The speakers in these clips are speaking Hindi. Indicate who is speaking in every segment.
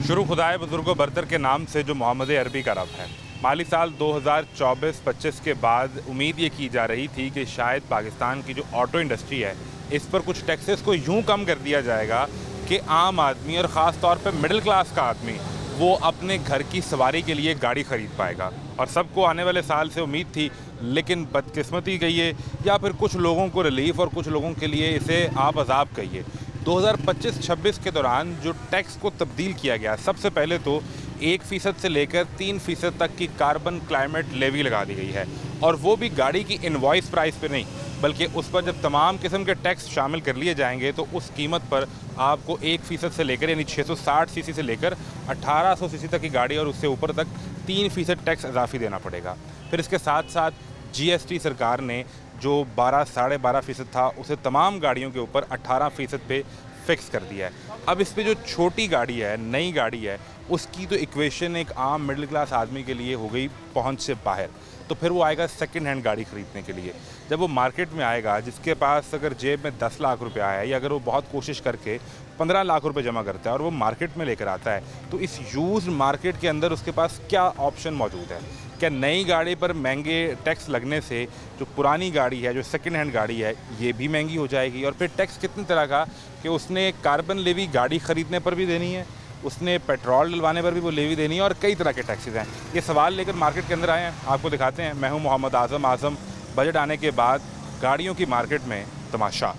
Speaker 1: शुरू खुदाए बुजुर्गो बरतर के नाम से जो मोहम्मद अरबी का रब है। माली साल 2024-25 के बाद उम्मीद ये की जा रही थी कि शायद पाकिस्तान की जो ऑटो इंडस्ट्री है इस पर कुछ टैक्सेस को यूं कम कर दिया जाएगा कि आम आदमी और ख़ास तौर पे मिडिल क्लास का आदमी वो अपने घर की सवारी के लिए गाड़ी ख़रीद पाएगा। और सबको आने वाले साल से उम्मीद थी, लेकिन बदकिस्मती कहिए या फिर कुछ लोगों को रिलीफ और कुछ लोगों के लिए इसे आप अजाब कहिए, 2025-26 के दौरान जो टैक्स को तब्दील किया गया, सबसे पहले तो 1% से लेकर 3% तक की कार्बन क्लाइमेट लेवी लगा दी गई है। और वो भी गाड़ी की इनवॉइस प्राइस पे नहीं, बल्कि उस पर जब तमाम किस्म के टैक्स शामिल कर लिए जाएंगे तो उस कीमत पर आपको 1% से लेकर यानी 660 सीसी से लेकर 1800 सीसी तक की गाड़ी और उससे ऊपर तक 3% टैक्स इजाफी देना पड़ेगा। फिर इसके साथ साथ GST सरकार ने जो 12-12.5% था उसे तमाम गाड़ियों के ऊपर 18% पे फिक्स कर दिया है। अब इस पे जो छोटी गाड़ी है, नई गाड़ी है, उसकी तो इक्वेशन एक आम मिडिल क्लास आदमी के लिए हो गई पहुंच से बाहर। तो फिर वो आएगा सेकंड हैंड गाड़ी ख़रीदने के लिए। जब वो मार्केट में आएगा, जिसके पास अगर जेब में 10 लाख रुपया है या अगर वो बहुत कोशिश करके 15 लाख रुपए जमा करता है और वो मार्केट में लेकर आता है, तो इस यूज्ड मार्केट के अंदर उसके पास क्या ऑप्शन मौजूद है? क्या नई गाड़ी पर महंगे टैक्स लगने से जो पुरानी गाड़ी है, जो सेकंड हैंड गाड़ी है, ये भी महंगी हो जाएगी? और फिर टैक्स कितनी तरह का कि उसने कार्बन लेवी गाड़ी ख़रीदने पर भी देनी है, उसने पेट्रोल डलवाने पर भी वो लेवी देनी है, और कई तरह के टैक्सेस हैं। ये सवाल लेकर मार्केट के अंदर आए हैं, आपको दिखाते हैं। मैं हूँ मोहम्मद आज़म। बजट आने के बाद गाड़ियों की मार्केट में तमाशा।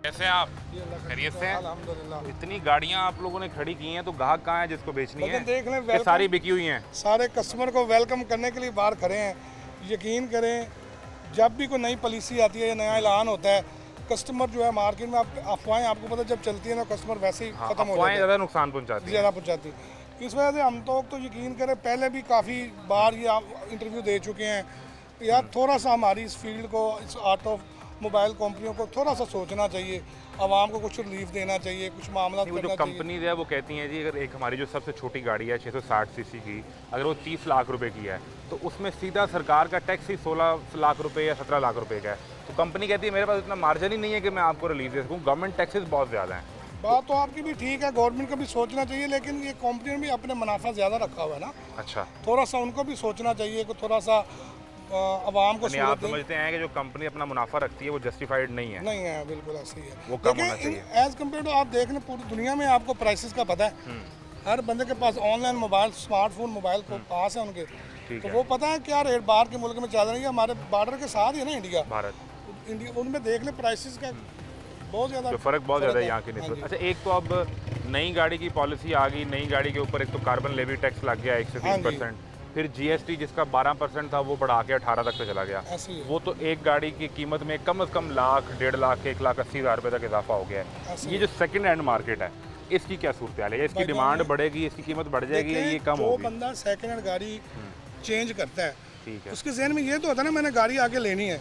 Speaker 1: कैसे हैं आप? खैरियत से हैं?
Speaker 2: अल्हम्दुलिल्लाह।
Speaker 1: इतनी गाड़ियां आप लोगों ने खड़ी की हैं, तो ग्राहक कहाँ है जिसको बेचनी है?
Speaker 2: लेकिन देख लें,
Speaker 1: ये सारी बिकी हुई हैं।
Speaker 2: सारे कस्टमर को वेलकम करने के लिए बाहर खड़े हैं। यकीन करें, जब भी कोई नई पॉलिसी आती है या नया ऐलान होता है, कस्टमर जो है मार्केट में, आप अफवाहें आपको पता जब चलती है ना, कस्टमर वैसे ही खत्म हो जाता है,
Speaker 1: ज़्यादा नुकसान पहुंचाती है।
Speaker 2: ज़्यादा पहुँचाती। इस वजह से हम तो यकीन करें, पहले भी काफ़ी बार ये इंटरव्यू दे चुके हैं यार, थोड़ा सा हमारी इस फील्ड को, इस आर्ट ऑफ मोबाइल कंपनियों को थोड़ा सा सोचना चाहिए, आवाम को कुछ रिलीफ देना चाहिए, कुछ मामला
Speaker 1: वो जो कंपनीज है वो कहती हैं जी, अगर एक हमारी जो सबसे छोटी गाड़ी है 660 सीसी की, अगर वो 30 लाख रुपए की है तो उसमें सीधा सरकार का टैक्स ही 16 लाख रुपए या 17 लाख रुपए का है। तो कंपनी कहती है मेरे पास इतना मार्जिन ही नहीं है कि मैं आपको रिलीफ दे सकूँ, गवर्नमेंट टैक्सेस बहुत ज़्यादा हैं।
Speaker 2: बात तो आपकी भी ठीक है, गवर्नमेंट को भी सोचना चाहिए, लेकिन ये कंपनी ने भी अपने मुनाफा ज़्यादा रखा हुआ है ना।
Speaker 1: अच्छा,
Speaker 2: थोड़ा सा उनको भी सोचना चाहिए कि थोड़ा सा आवाम को
Speaker 1: आप समझते हैं कि जो कंपनी अपना मुनाफा रखती है वो जस्टिफाइड नहीं है?
Speaker 2: नहीं है, बिल्कुल ऐसे ही है।
Speaker 1: वो कम होना चाहिए।
Speaker 2: एज कम्पेयर टू, आप देख लें पूरी दुनिया में आपको प्राइसेस का पता है, हर बंदे के पास ऑनलाइन मोबाइल, स्मार्टफोन मोबाइल को पास है उनके, तो वो पता है क्या रेट बाहर के मुल्क में चल रही है। हमारे बॉर्डर के साथ ही है ना इंडिया,
Speaker 1: भारत,
Speaker 2: इंडिया, उनमें देख ले प्राइसेस का बहुत ज़्यादा
Speaker 1: फ़र्क बहुत ज़्यादा है यहाँ की निस्बत। अच्छा, एक तो अब नई गाड़ी की पॉलिसी आ गई, नई गाड़ी के ऊपर एक तो कार्बन लेवी टैक्स लग गया 1 से 3%, फिर GST जिसका 12% था वो बढ़ा के 18 तक पे चला गया। वो तो एक गाड़ी की कीमत में कम से कम लाख, 1.5 लाख, 1,80,000 रुपये तक इजाफा हो गया है। ये जो सेकंड हैंड मार्केट है, इसकी क्या सूरत हाल है? इसकी डिमांड बढ़ेगी, इसकी कीमत बढ़ जाएगी, ये कम होगी?
Speaker 2: जो बंदा सेकंड हैंड गाड़ी चेंज करता है,
Speaker 1: ठीक है,
Speaker 2: उसके जहन में ये तो होता है ना, मैंने गाड़ी आगे लेनी है,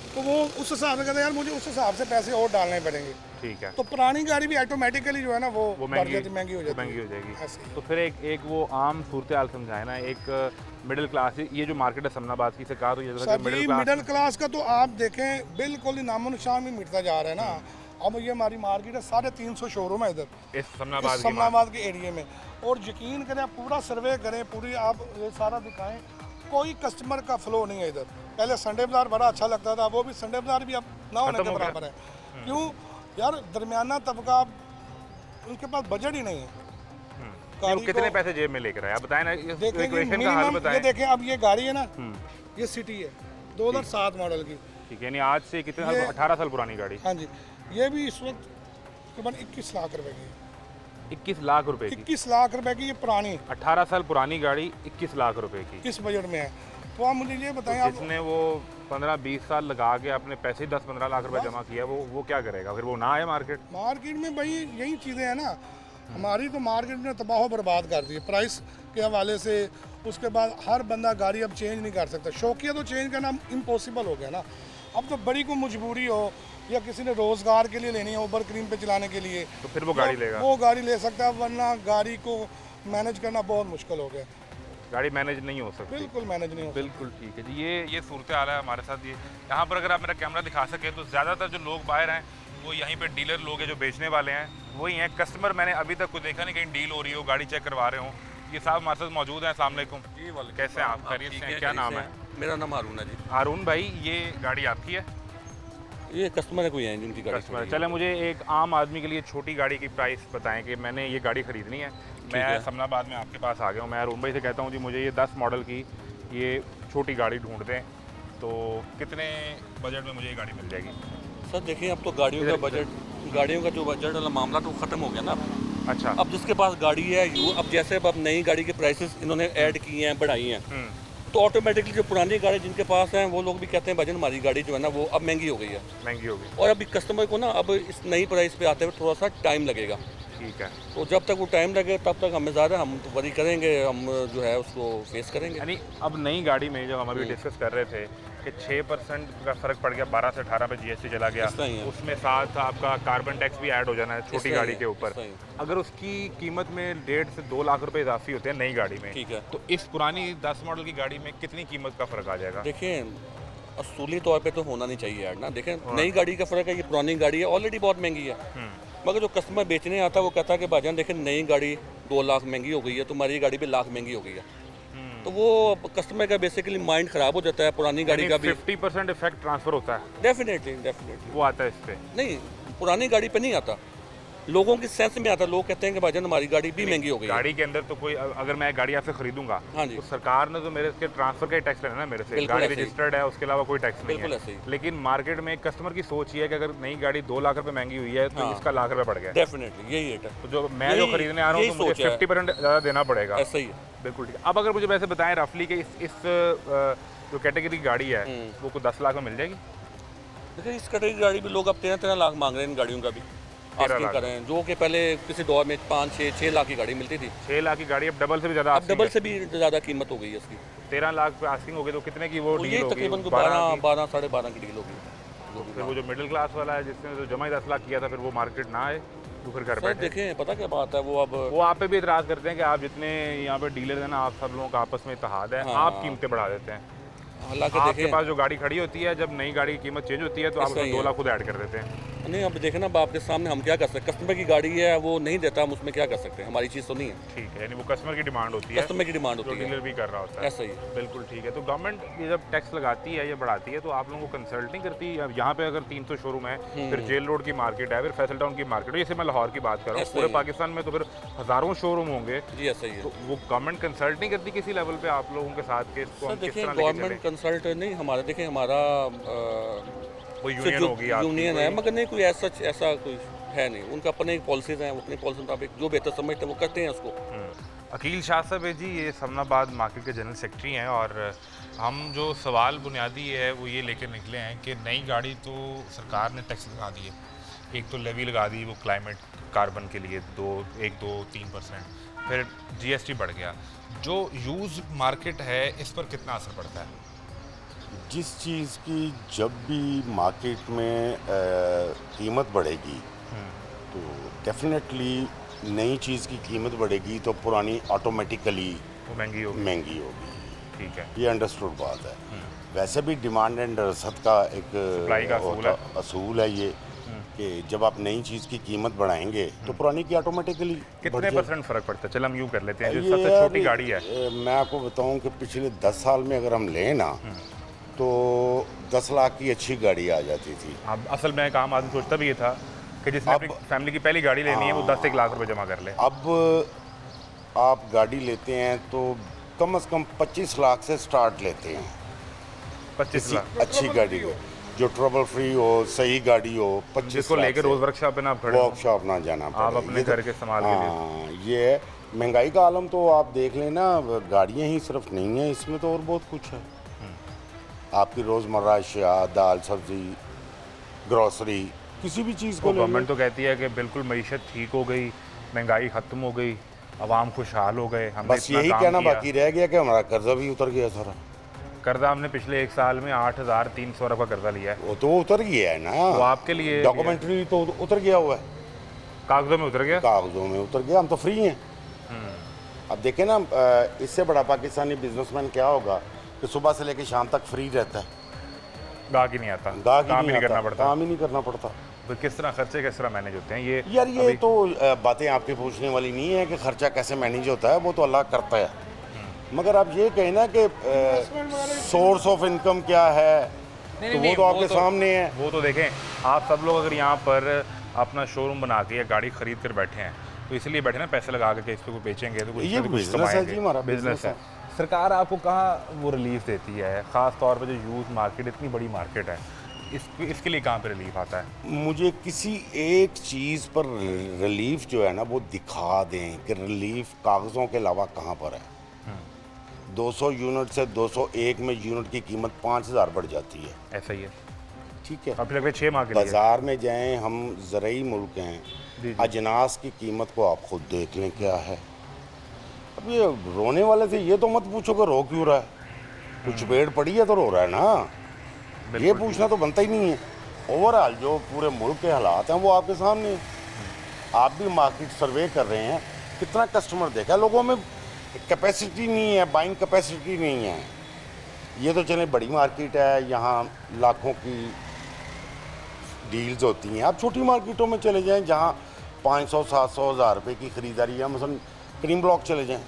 Speaker 2: तो वो उस हिसाब से कहता है यार मुझे उस हिसाब से पैसे और डालने पड़ेंगे।
Speaker 1: ठीक है,
Speaker 2: तो पुरानी गाड़ी भी ऑटोमेटिकली जो है ना वो महंगी हो
Speaker 1: जाएगी। तो फिर एक वो आम सूरत हाल समझाए ना, एक मिडिल क्लास, ये जो मार्केट है समनाबाद की से कहा, तो ये
Speaker 2: मिडिल क्लास का तो आप देखें बिल्कुल ही नामो निशान भी मिटता जा रहा है ना। अब ये हमारी मार्केट है, 350 शोरूम है इधर
Speaker 1: इस समनाबाद
Speaker 2: के एरिया में, और यकीन करें, पूरा सर्वे करें, पूरी आप ये सारा दिखाएं, कोई कस्टमर का फ्लो नहीं है इधर। पहले संडे बाज़ार बड़ा अच्छा लगता था, वो भी संडे बाज़ार भी अब ना होने के बराबर है। क्यों यार, दरमियाना तबका, उनके पास बजट ही नहीं है।
Speaker 1: कितने पैसे जेब में लेकर आए आप बताएं ना, इक्वेशन का हाल बताएं।
Speaker 2: ये देखें, अब ये गाड़ी है ना, ये सिटी है 2007 मॉडल की,
Speaker 1: ठीक है, यानी आज से कितने साल, 18 साल पुरानी गाड़ी।
Speaker 2: हाँ जी, ये भी इस वक्त तकरीबन 21 लाख रुपए की,
Speaker 1: 21 लाख रुपए की,
Speaker 2: 21 लाख रुपए की ये पुरानी
Speaker 1: 18 साल पुरानी गाड़ी 21 लाख रुपए की
Speaker 2: किस बजट में है? तो आप मुझे ये बताएं,
Speaker 1: तो जिसने वो 15-20 साल लगा के अपने पैसे 10-15 लाख रुपए जमा किया, वो क्या करेगा? फिर वो ना आए मार्केट
Speaker 2: में। भाई यही चीज़ें हैं ना, हमारी तो मार्केट ने तबाह बर्बाद कर दी है प्राइस के हवाले से। उसके बाद हर बंदा गाड़ी अब चेंज नहीं कर सकता, शौकिया तो चेंज करना इम्पॉसिबल हो गया ना। अब तो बड़ी को मजबूरी हो या किसी ने रोज़गार के लिए लेनी है, उबर क्रीम पे चलाने के लिए,
Speaker 1: तो फिर वो गाड़ी लेगा,
Speaker 2: वो गाड़ी ले सकता है, वरना गाड़ी को मैनेज करना बहुत मुश्किल हो गया।
Speaker 1: गाड़ी मैनेज नहीं हो सकती।
Speaker 2: बिल्कुल मैनेज नहीं हो
Speaker 1: बिल्कुल ठीक है जी। ये सूरत हाल है हमारे साथ। ये यहाँ पर अगर आप मेरा कैमरा दिखा सके तो ज़्यादातर जो लोग बाहर हैं वो यहीं पे डीलर लोग हैं जो बेचने वाले हैं, वही हैं। कस्टमर मैंने अभी तक कोई देखा नहीं कहीं डील हो रही हो, गाड़ी चेक करवा रहे हो। ये साहब हमारे साथ मौजूद हैं। अस्सलाम वालेकुम
Speaker 3: जी वाले
Speaker 1: कैसे हैं आप? खैरियत से हैं? क्या नाम है?
Speaker 3: मेरा नाम हारून है जी।
Speaker 1: हारून भाई, ये गाड़ी आपकी है?
Speaker 3: ये कस्टमर है कोई है जिनकी गाड़ी
Speaker 1: कस्टमर।
Speaker 3: खड़ी है।
Speaker 1: चले मुझे एक आम आदमी के लिए छोटी गाड़ी की प्राइस बताएं कि मैंने ये गाड़ी ख़रीदनी है। मैं
Speaker 3: है।
Speaker 1: समनाबाद में आपके पास आ गया हूँ। मैं हारून भाई से कहता हूँ जी मुझे ये 10 मॉडल की ये छोटी गाड़ी ढूंढ दें, तो कितने बजट में मुझे ये गाड़ी मिल जाएगी?
Speaker 3: सर देखिए अब तो गाड़ियों का जो बजट वाला मामला तो ख़त्म हो गया ना।
Speaker 1: अच्छा।
Speaker 3: अब जिसके पास गाड़ी है अब जैसे अब नई गाड़ी के प्राइसेस इन्होंने ऐड किए हैं, बढ़ाई हैं, तो ऑटोमेटिकली जो पुरानी गाड़ी जिनके पास हैं वो लोग भी कहते हैं भाईजान हमारी गाड़ी जो है ना वो अब महंगी हो गई है।
Speaker 1: महंगी होगी।
Speaker 3: और अभी कस्टमर को ना अब इस नई प्राइस पे आते हुए थोड़ा सा टाइम लगेगा।
Speaker 1: ठीक है।
Speaker 3: तो जब तक वो टाइम लगे तब तक हमें ज़्यादा हम तो वरी करेंगे, हम जो है उसको फेस करेंगे।
Speaker 1: यानी अब नई गाड़ी में जब हम अभी डिस्कस कर रहे थे कि 6% का फ़र्क पड़ गया, 12 से 18 पे जीएसटी चला गया,
Speaker 3: ऐसा ही है।
Speaker 1: उसमें साथ आपका कार्बन टैक्स भी ऐड हो जाना है छोटी
Speaker 3: ऐसा ही
Speaker 1: गाड़ी
Speaker 3: है,
Speaker 1: के ऊपर।
Speaker 3: ऐसा ही।
Speaker 1: अगर उसकी कीमत में 1.5 से 2 लाख रुपए इजाफी होते हैं नई गाड़ी में,
Speaker 3: ठीक है।
Speaker 1: तो इस पुरानी 10 मॉडल की गाड़ी में कितनी कीमत का फ़र्क आ जाएगा?
Speaker 3: देखिए असूली तौर पे तो होना नहीं चाहिए यार ना। देखें नई गाड़ी का फ़र्क है, ये पुरानी गाड़ी है ऑलरेडी बहुत महंगी है, मगर जो कस्टमर बेचने आता है वो कहता है कि भाईजान देखें नई गाड़ी 2 लाख महंगी हो गई है, तुम्हारी गाड़ी भी लाख महंगी हो गई है। तो वो कस्टमर का बेसिकली माइंड ख़राब हो जाता है। पुरानी गाड़ी का भी
Speaker 1: 50% इफेक्ट ट्रांसफ़र होता है,
Speaker 3: डेफिनेटली
Speaker 1: वो आता है इस पर।
Speaker 3: नहीं, पुरानी गाड़ी पे नहीं आता, लोगों की सेंस में आता है। लोग कहते हैं कि भाईजान हमारी गाड़ी भी महंगी हो गई है।
Speaker 1: गाड़ी के अंदर तो कोई अगर मैं गाड़ी आपसे खरीदूंगा,
Speaker 3: हाँ जी।
Speaker 1: तो सरकार ने तो मेरे इसके ट्रांसफर का ही टैक्स लेना है ना मेरे से।
Speaker 3: बिल्कुल
Speaker 1: गाड़ी
Speaker 3: ऐसे ही।
Speaker 1: रजिस्टर्ड है, उसके अलावा कोई टैक्स नहीं
Speaker 3: बिल्कुल
Speaker 1: है।
Speaker 3: ऐसे ही।
Speaker 1: लेकिन मार्केट में कस्टमर की सोच ये है कि अगर नई गाड़ी 2 लाख रुपए महंगी हुई है तो
Speaker 3: हाँ।
Speaker 1: इसका लाख रुपए बढ़ गया।
Speaker 3: डेफिनेटली यही रेट है,
Speaker 1: तो जो मैं जो खरीदने आ रहा हूँ
Speaker 3: यही
Speaker 1: तो मुझे
Speaker 3: सोच है।
Speaker 1: 50% ज़्यादा देना पड़ेगा।
Speaker 3: ऐसा ही है।
Speaker 1: बिल्कुल ठीक है। अब अगर मुझे वैसे बताएं रफली कि इस जो कैटेगरी की गाड़ी है वो को 10 लाख में मिल जाएगी?
Speaker 3: देखिए इस कैटेगरी की गाड़ी भी लोग अब 13 लाख मांग रहे हैं इन गाड़ियों का भी,
Speaker 1: 13
Speaker 3: आस्किंग
Speaker 1: लाख।
Speaker 3: कर रहे हैं। जो कि पहले किसी दौर में 5-6 लाख की गाड़ी मिलती थी,
Speaker 1: 6 लाख की गाड़ी अब डबल से भी ज़्यादा
Speaker 3: अब डबल से भी ज़्यादा कीमत हो गई है इसकी।
Speaker 1: 13 लाख पे आस्किंग हो गई तो कितने की वो
Speaker 3: तो
Speaker 1: डील
Speaker 3: ये
Speaker 1: होगी?
Speaker 3: तकरीबन
Speaker 1: 12 की?
Speaker 3: 12 साढ़े 12 की डील होगी।
Speaker 1: फिर वो जो मिडिल क्लास वाला है जिसने तो जमा ही 10 लाख किया था, फिर वो मार्केट ना आए तो फिर घर
Speaker 3: सर
Speaker 1: बैठे।
Speaker 3: देखें पता क्या बात है, वो अब
Speaker 1: वो आप पे भी इतराज़ करते हैं कि आप जितने यहाँ पे डीलर हैं ना, आप सब लोगों का आपस में इत्तेहाद है,
Speaker 3: हाँ।
Speaker 1: आप कीमतें बढ़ा देते हैं।
Speaker 3: हालांकि
Speaker 1: आपके
Speaker 3: देखें
Speaker 1: पास जो गाड़ी खड़ी होती है, जब नई गाड़ी की कीमत चेंज होती है तो आप
Speaker 3: ऐसा
Speaker 1: उसमें
Speaker 3: ही
Speaker 1: 2
Speaker 3: है।
Speaker 1: लाख खुद ऐड कर देते हैं।
Speaker 3: नहीं, अब देखें ना आपके सामने हम क्या कर सकते हैं। कस्टमर की गाड़ी है वो नहीं देता, हम उसमें क्या कर सकते हैं, हमारी चीज़ तो नहीं है।
Speaker 1: ठीक है, यानी वो कस्टमर की डिमांड होती है,
Speaker 3: कस्टमर की डिमांड
Speaker 1: जो
Speaker 3: होती
Speaker 1: डीलर
Speaker 3: है,
Speaker 1: भी कर रहा होता है।
Speaker 3: ऐसा ही है।
Speaker 1: बिल्कुल ठीक है। तो गवर्नमेंट ये जब टैक्स लगाती है या बढ़ाती है तो आप लोगों को कंसल्ट नहीं करती? अब यहाँ पे अगर 300 शोरूम है, फिर जेल रोड की मार्केट है, फिर फैसल टाउन की मार्केट है, जैसे मैं लाहौर की बात कर रहा हूँ,
Speaker 3: ऐसा
Speaker 1: पूरे
Speaker 3: ही है।
Speaker 1: पाकिस्तान में तो फिर हज़ारों शोरूम होंगे,
Speaker 3: जी ऐसा ही है।
Speaker 1: तो वो गवर्नमेंट कंसल्ट नहीं करती किसी लेवल पे आप लोगों के साथ कि इसको
Speaker 3: सर
Speaker 1: हम किस
Speaker 3: देखिए
Speaker 1: तरह लेके
Speaker 3: गवर्नमेंट
Speaker 1: चलें?
Speaker 3: कंसल्ट नहीं, हमारा देखिए हमारा
Speaker 1: कोई यूनियन होगी आपकी
Speaker 3: यूनियन
Speaker 1: कोई?
Speaker 3: है, मगर नहीं कोई ऐसा कोई है नहीं। उनका अपने एक पॉलिसीज हैं, अपनी पॉलिसी मुताबिक जो बेहतर समझते हैं वो करते हैं उसको।
Speaker 1: अकील शाह साहब है जी, ये समनाबाद मार्केट के जनरल सेक्रेटरी हैं, और हम जो सवाल बुनियादी है वो ये लेकर निकले हैं कि नई गाड़ी तो सरकार ने टैक्स लगा दी है, एक तो लेवी लगा दी वो क्लाइमेट कार्बन के लिए 1-2-3%, फिर जीएसटी बढ़ गया। जो यूज़ मार्केट है इस पर कितना असर पड़ता है?
Speaker 4: जिस चीज़ की जब भी मार्केट में कीमत बढ़ेगी तो डेफिनेटली नई चीज़ की कीमत बढ़ेगी तो पुरानी ऑटोमेटिकली
Speaker 1: वो महंगी होगी।
Speaker 4: महंगी होगी।
Speaker 1: ठीक है।
Speaker 4: ये अंडरस्टूड बात है। वैसे भी डिमांड एंड रसद का एक
Speaker 1: सप्लाई का असूल है।
Speaker 4: असूल है ये कि जब आप नई चीज़ की कीमत बढ़ाएंगे तो पुरानी की ऑटोमेटिकली
Speaker 1: कितने परसेंट फ़र्क पड़ता है? चल हम यूँ कर लेते हैं, जो
Speaker 4: ये
Speaker 1: सबसे
Speaker 4: यार,
Speaker 1: छोटी गाड़ी है
Speaker 4: मैं आपको बताऊं कि पिछले 10 साल में अगर हम लें ना तो 10 लाख की अच्छी गाड़ी आ जाती थी।
Speaker 1: अब असल में एक आम आदमी सोचता भी ये था कि जिसने अपनी फैमिली की पहली गाड़ी लेनी है वो 10 से 1 लाख रुपए जमा कर ले।
Speaker 4: अब आप गाड़ी लेते हैं तो कम से कम 25 लाख से स्टार्ट लेते हैं
Speaker 1: 25
Speaker 4: किसी
Speaker 1: लाख
Speaker 4: अच्छी गाड़ी हो जो ट्रबल फ्री हो, सही गाड़ी हो। 25
Speaker 1: जिसको
Speaker 4: लाख
Speaker 1: लेकर
Speaker 4: से
Speaker 1: रोज वर्कशॉप पे ना आप खड़े हो।
Speaker 4: वर्कशॉप ना जाना पड़े।
Speaker 1: आप अपने
Speaker 4: ये तो-
Speaker 1: घर के इस्तेमाल के लिए।
Speaker 4: हाँ, ये है महंगाई का आलम। तो आप देख लेना, गाड़ियाँ ही सिर्फ नहीं है, इसमें तो और बहुत कुछ है। आपकी रोज़मर्रा अशिया, दाल सब्जी, ग्रॉसरी, किसी भी चीज़ को ले
Speaker 1: गवर्नमेंट तो कहती है कि बिल्कुल मईशत ठीक हो गई, महंगाई ख़त्म हो गई, आवाम खुशहाल हो गए, हमने
Speaker 4: बस
Speaker 1: इतना
Speaker 4: यही
Speaker 1: काम
Speaker 4: कहना
Speaker 1: किया।
Speaker 4: बाकी रह गया कि हमारा कर्जा भी उतर गया सारा।
Speaker 1: कर्जा हमने पिछले 1 साल में 8,300 रुपये का कर्जा लिया है।
Speaker 4: वो तो उतर गया है ना।
Speaker 1: वो आपके लिए
Speaker 4: डॉक्यूमेंट्री तो उतर गया हुआ है,
Speaker 1: कागजों में उतर गया।
Speaker 4: कागजों में उतर गया, हम तो फ्री हैं। अब देखें ना, इससे बड़ा पाकिस्तानी बिजनेसमैन क्या होगा कि सुबह से लेकर शाम तक फ्री रहता है,
Speaker 1: गाहक ही नहीं आता,
Speaker 4: गाहक ही
Speaker 1: काम ही
Speaker 4: नहीं
Speaker 1: नहीं करना
Speaker 4: आता,
Speaker 1: पड़ता।
Speaker 4: काम ही नहीं करना पड़ता।
Speaker 1: तो किस तरह खर्चे किस तरह मैनेज होते हैं ये?
Speaker 4: यार ये तो बातें आपके पूछने वाली नहीं है कि खर्चा कैसे मैनेज होता है, वो तो अल्लाह करता है। मगर आप ये कहें ना कि सोर्स ऑफ इनकम क्या है, तो वो तो आपके सामने है।
Speaker 1: वो तो देखें, आप सब लोग अगर यहाँ पर अपना शोरूम बना के या गाड़ी खरीद कर बैठे हैं तो इसलिए बैठे ना, पैसे लगा के इस पे कुछ बेचेंगे तो कुछ
Speaker 4: ये
Speaker 1: ना कुछ
Speaker 4: business है
Speaker 1: कमाएंगे।
Speaker 4: जी, हमारा
Speaker 1: बिजनेस है। सरकार आपको कहाँ वो रिलीफ देती है, ख़ास तौर पे जो यूथ मार्केट, इतनी बड़ी मार्केट है, इसके लिए कहाँ पे रिलीफ आता है?
Speaker 4: मुझे किसी एक चीज़ पर रिलीफ जो है ना वो दिखा दें कि रिलीफ कागज़ों के अलावा कहाँ पर है। 200 यूनिट से 201 में यूनिट की कीमत 5000 बढ़ जाती है।
Speaker 1: ऐसा ही है।
Speaker 4: ठीक है,
Speaker 1: अब लगता है 6 माह के लिए।
Speaker 4: बाज़ार में जाएं, हम ज़रूरी मुल्क हैं,
Speaker 1: जी।
Speaker 4: अजनास की कीमत को आप खुद देख लें क्या है। अब ये रोने वाले से ये तो मत पूछो कि रो क्यों रहा है, कुछ पेड़ पड़ी है तो रो रहा है ना, ये पूछना तो बनता ही नहीं है। ओवरऑल जो पूरे मुल्क के हालात हैं वो आपके सामने हैं। आप भी मार्केट सर्वे कर रहे हैं, कितना कस्टमर देखा, लोगों में कैपेसिटी नहीं है, बाइंग कैपेसिटी नहीं है। ये तो चले बड़ी मार्केट है, यहाँ लाखों की डील्स होती हैं। आप छोटी मार्केटों में चले जाएं जहाँ 500, 700, 1000 रुपये की ख़रीदारी है। मसलन क्रीम ब्लॉक चले जाएं,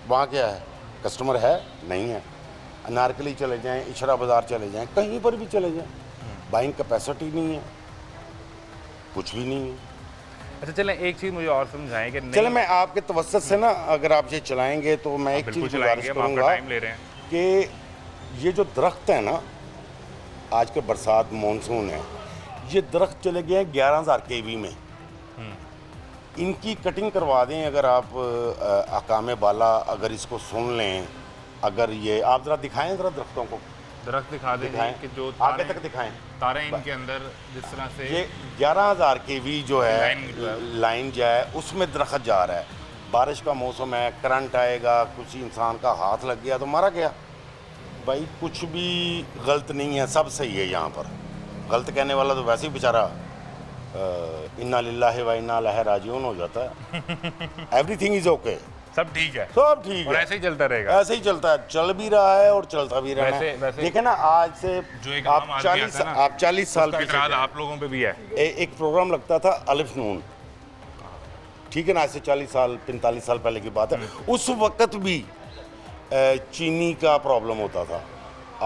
Speaker 4: वहाँ क्या है, कस्टमर है नहीं है। अनारकली चले जाएं, इशरा बाज़ार चले जाएं, कहीं पर भी चले जाएं, बाइंग कैपेसिटी नहीं है, कुछ भी नहीं है।
Speaker 1: अच्छा चलें, एक चीज़ मुझे और समझाएं कि
Speaker 4: चले मैं आपके तवज्जुह से ना, अगर आप ये चलाएंगे तो मैं एक चीज़ गुजारिश करूँगा
Speaker 1: टाइम ले रहे हैं
Speaker 4: कि ये जो दरख्त है ना, आज के बरसात मानसून है, ये दरख्त चले गए हैं 11000 केवी में। इनकी कटिंग करवा दें अगर आप अकाम बाला अगर इसको सुन लें, अगर ये आप ज़रा दिखाएं ज़रा दरख्तों को,
Speaker 1: दरख्त दिखा देंगे
Speaker 4: दिखाएं
Speaker 1: कि जो
Speaker 4: आगे तक दिखाएं।
Speaker 1: तारे इनके अंदर जिस तरह से
Speaker 4: ये 11000 केवी जो है
Speaker 1: लाइन जो है,
Speaker 4: लाइन जो है उसमें दरख्त जा रहा है। बारिश का मौसम है, करंट आएगा, कुछ इंसान का हाथ लग गया तो मारा गया। भाई कुछ भी गलत नहीं है, सब सही है यहाँ पर। गलत कहने वाला तो वैसे ही बेचारा इन्ना लिल्लाहि व इन्ना इलैहि राजिऊन हो जाता है। एवरीथिंग इज ओके,
Speaker 1: सब ठीक है
Speaker 4: सब ठीक
Speaker 1: और
Speaker 4: है,
Speaker 1: ऐसे ही चलता रहेगा।
Speaker 4: ऐसे ही चलता है, चल भी रहा है और चलता भी रहा है।
Speaker 1: वैसे
Speaker 4: देखे ना, आज से
Speaker 1: जो एक
Speaker 4: आप
Speaker 1: आम आदमी
Speaker 4: 40
Speaker 1: आता है ना,
Speaker 4: आप 40 साल
Speaker 1: उसका
Speaker 4: पीछे
Speaker 1: इतराज़
Speaker 4: जाएं।
Speaker 1: आप लोगों पे भी है।
Speaker 4: एक प्रोग्राम लगता था अलिफ नून, ठीक है ना, आज से 40 साल 45 साल पहले की बात है। उस वक्त भी चीनी का प्रॉब्लम होता था,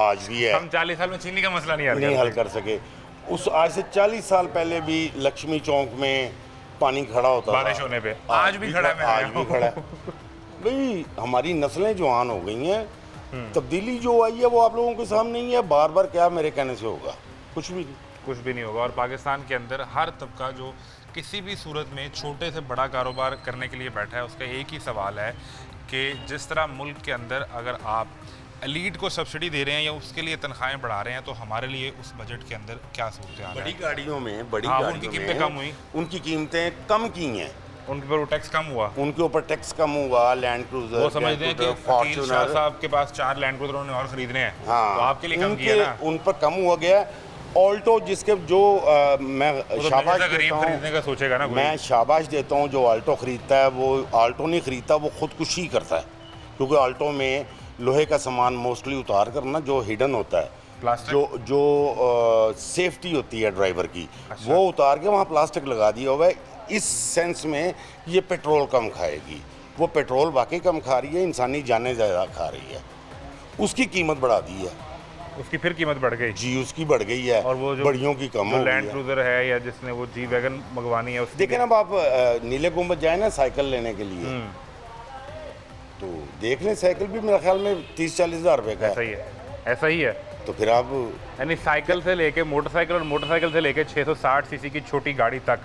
Speaker 4: आज भी है,
Speaker 1: हम 40 साल में चीनी का मसला नहीं
Speaker 4: नहीं हल कर सके। उस आज से 40 साल पहले भी लक्ष्मी चौक में पानी खड़ा होता था,
Speaker 1: बारिश होने पे आज भी खड़ा है। मैं
Speaker 4: आज
Speaker 1: आया
Speaker 4: भी
Speaker 1: हूँ।
Speaker 4: खड़ा है। भाई हमारी नस्लें जवान हो गई हैं, तब्दीली जो आई है वो आप लोगों के सामने ही है। बार बार क्या मेरे कहने से होगा, कुछ भी नहीं,
Speaker 1: कुछ भी नहीं होगा। और पाकिस्तान के अंदर हर तबका जो किसी भी सूरत में छोटे से बड़ा कारोबार करने के लिए बैठा है, उसका एक ही सवाल है कि जिस तरह मुल्क के अंदर अगर आप एलीट को सब्सिडी दे रहे हैं या उसके लिए तनख्वाहें बढ़ा रहे हैं, तो हमारे लिए उस बजट के अंदर क्या सूरत हाल
Speaker 4: बड़ी
Speaker 1: है?
Speaker 4: गाड़ियों में बड़ी
Speaker 1: हाँ,
Speaker 4: गाड़ियों
Speaker 1: उनकी
Speaker 4: में
Speaker 1: कीमतें कम हुई,
Speaker 4: उनकी कीमतें कम की हैं,
Speaker 1: उनके ऊपर टैक्स कम हुआ।
Speaker 4: उनके ऊपर टैक्स कम हुआ। लैंड क्रूजर,
Speaker 1: वो समझते हैं कि वकील शाह साहब के पास 4 लैंड क्रूजर उन्होंने और खरीदने हैं,
Speaker 4: हाँ,
Speaker 1: तो आपके लिए कम किया ना।
Speaker 4: उन पर कम हुआ गया। ऑल्टो जिसके जो मैं
Speaker 1: वो तो
Speaker 4: शाबाश
Speaker 1: गरीब
Speaker 4: देता
Speaker 1: खरीदने का
Speaker 4: हूँ,
Speaker 1: सोचेगा ना कोई।
Speaker 4: मैं शाबाश देता हूँ जो ऑल्टो ख़रीदता है, वो ऑल्टो नहीं ख़रीदता, वो खुदकुशी करता है। क्योंकि ऑल्टो में लोहे का सामान मोस्टली उतार कर ना जो हिडन होता है,
Speaker 1: प्लास्टिक,
Speaker 4: जो सेफ्टी होती है ड्राइवर की, वो उतार के वहाँ प्लास्टिक लगा दिया हुआ है। इस सेंस में ये पेट्रोल कम खाएगी, वो पेट्रोल वाकई कम खा रही है, इंसानी जानें ज़्यादा खा रही है, उसकी कीमत बढ़ा दी है
Speaker 1: उसकी फिर कीमत बढ़ गई
Speaker 4: जी, उसकी बढ़ गई है।
Speaker 1: और वो जो
Speaker 4: बड़ियों की कम हो गई
Speaker 1: लैंड
Speaker 4: है।
Speaker 1: क्रूजर है या जिसने वो जी वैगन मंगवानी है उसकी
Speaker 4: देखें, अब आप नीले गुंबद जाए ना साइकिल लेने के लिए, तो देख लें साइकिल भी मेरे ख्याल में 30-40 हज़ार रुपये का
Speaker 1: ऐसा
Speaker 4: है।
Speaker 1: ही है, ऐसा ही है।
Speaker 4: तो फिर आप
Speaker 1: यानी साइकिल से लेके मोटरसाइकिल और मोटरसाइकिल से लेके 660 सीसी की छोटी गाड़ी तक,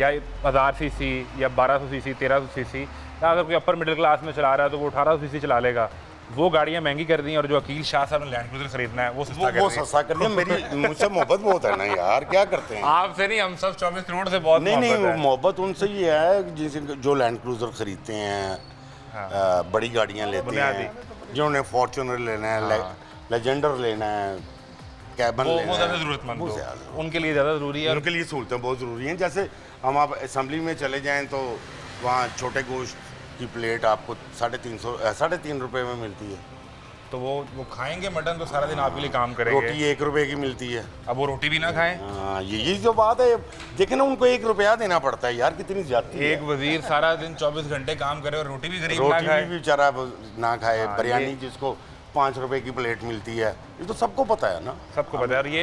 Speaker 1: या 1000 सीसी या 1200 सीसी 1300 सीसी, या अगर कोई अपर मिडिल क्लास में चला रहा है तो वो 1800 सीसी चला लेगा। वो गाड़ियाँ महंगी कर दी हैं, और जो अकील शाह साहब ने लैंड क्रूजर खरीदना है वो सस्ता कर
Speaker 4: वो
Speaker 1: दिया।
Speaker 4: सस्ता कर दिया। मेरी मुझसे मोहब्बत बहुत है ना यार, क्या करते हैं।
Speaker 1: आपसे नहीं, हम सब 24 करोड़ से बहुत
Speaker 4: नहीं
Speaker 1: मोहब्बत
Speaker 4: वो
Speaker 1: है।
Speaker 4: मोहब्बत उनसे ही है जिसे जो लैंड क्रूजर खरीदते हैं, बड़ी गाड़ियाँ लेते
Speaker 1: बुनियादी।
Speaker 4: हैं, जिन्होंने फॉर्च्यूनर लेना है, लेजेंडर लेना है, कैबन
Speaker 1: वो
Speaker 4: लेना
Speaker 1: ज़्यादा
Speaker 4: है,
Speaker 1: ज़रूरतमंद
Speaker 4: वो
Speaker 1: हो,
Speaker 4: ज़्यादा।
Speaker 1: उनके लिए ज़्यादा ज़रूरी है।
Speaker 4: उनके लिए सहूलतें बहुत ज़रूरी हैं। जैसे हम आप असम्बली में चले जाएं तो वहाँ छोटे गोश्त की प्लेट आपको 3.5 रुपये में मिलती है।
Speaker 1: तो वो खाएंगे मटन तो सारा दिन आपके लिए काम करेंगे।
Speaker 4: रोटी 1 रुपये की मिलती है।
Speaker 1: अब वो रोटी भी ना खाएं।
Speaker 4: हाँ, यही जो बात है, देखे ना, उनको 1 रुपया देना पड़ता है यार, कितनी ज्यादती है।
Speaker 1: एक वजीर सारा दिन 24 घंटे काम करे और रोटी भी गरीब ना
Speaker 4: रोटी
Speaker 1: खाए।
Speaker 4: भी बेचारा ना खाए।
Speaker 1: हाँ,
Speaker 4: बिरयानी जिसको 5 रुपए की प्लेट मिलती है, ये तो सबको पता है ना।
Speaker 1: सबको पता है। और ये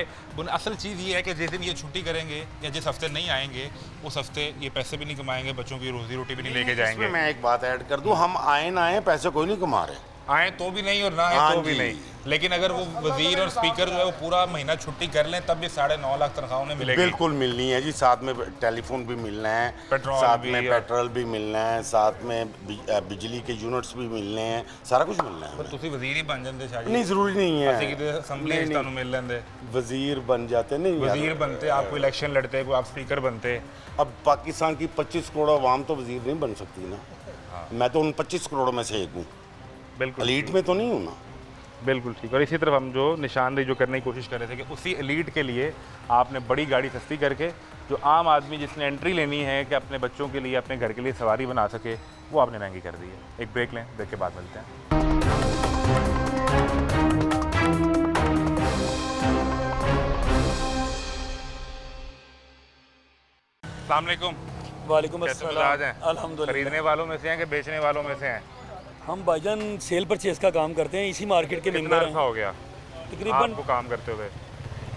Speaker 1: असल चीज़ ये है कि जिस दिन ये छुट्टी करेंगे या जिस हफ्ते नहीं आएंगे उस हफ्ते ये पैसे भी नहीं कमाएंगे, बच्चों की रोजी रोटी भी नहीं लेके जाएंगे।
Speaker 4: इसमें मैं एक बात ऐड कर दूं, हम आए ना आए पैसे कोई नहीं कमा रहे।
Speaker 1: आए तो भी नहीं और ना आए
Speaker 4: हाँ
Speaker 1: तो भी
Speaker 4: जी।
Speaker 1: नहीं। लेकिन अगर वो वजीर और स्पीकर जो है वो पूरा महीना छुट्टी कर लें तब भी 9.5 लाख तनख्वाह उन्हें मिलेगी।
Speaker 4: बिल्कुल मिलनी है जी, साथ में टेलीफोन भी मिलना है,
Speaker 1: पेट्रोल
Speaker 4: साथ
Speaker 1: भी
Speaker 4: में
Speaker 1: और-
Speaker 4: पेट्रोल भी मिलना है, साथ में बिजली के यूनिट्स भी मिलने हैं, सारा कुछ मिलना है हमें।
Speaker 1: ਤੁਸੀਂ ਵਜ਼ੀਰ ਹੀ ਬਣ ਜਾਂਦੇ ਸ਼ਾਹ ਜੀ।
Speaker 4: नहीं जरूरी नहीं है।
Speaker 1: ਅਸੀਂ ਕਿਤੇ ਅਸੈਂਬਲੀ
Speaker 4: नहीं,
Speaker 1: ਵਿੱਚ ਤੁਹਾਨੂੰ ਮਿਲ ਲੈਂਦੇ।
Speaker 4: वजीर बन जाते नहीं यार।
Speaker 1: वजीर बनते, आप कोई इलेक्शन लड़ते, कोई आप स्पीकर बनते।
Speaker 4: अब पाकिस्तान की 25 करोड़ आवाम तो वजीर नहीं बन सकती ना। मैं तो उन 25 करोड़ में से एक हूँ,
Speaker 1: बिल्कुल
Speaker 4: एलीट में तो नहीं हूँ ना।
Speaker 1: बिल्कुल ठीक। और इसी तरफ हम जो निशानदेही जो करने की कोशिश कर रहे थे कि उसी एलीट के लिए आपने बड़ी गाड़ी सस्ती करके जो आम आदमी जिसने एंट्री लेनी है कि अपने बच्चों के लिए, अपने घर के लिए सवारी बना सके, वो आपने महंगी कर दी है। एक ब्रेक लें, ब्रेक के बाद मिलते हैं। अस्सलाम वालेकुम।
Speaker 5: वालेकुम
Speaker 1: कैसे
Speaker 5: अस्सलाम।
Speaker 1: मिजाज हैं?
Speaker 5: अल्हम्दुलिल्लाह।
Speaker 1: खरीदने वालों में से हैं कि बेचने वालों में से हैं?
Speaker 5: हम भाईजान सेल परचेज का काम करते हैं, इसी मार्केट के
Speaker 1: कितना
Speaker 5: मेंबर
Speaker 1: अर्सा
Speaker 5: हैं।
Speaker 1: हो गया
Speaker 5: तकरीबन
Speaker 1: आपको काम करते हुए?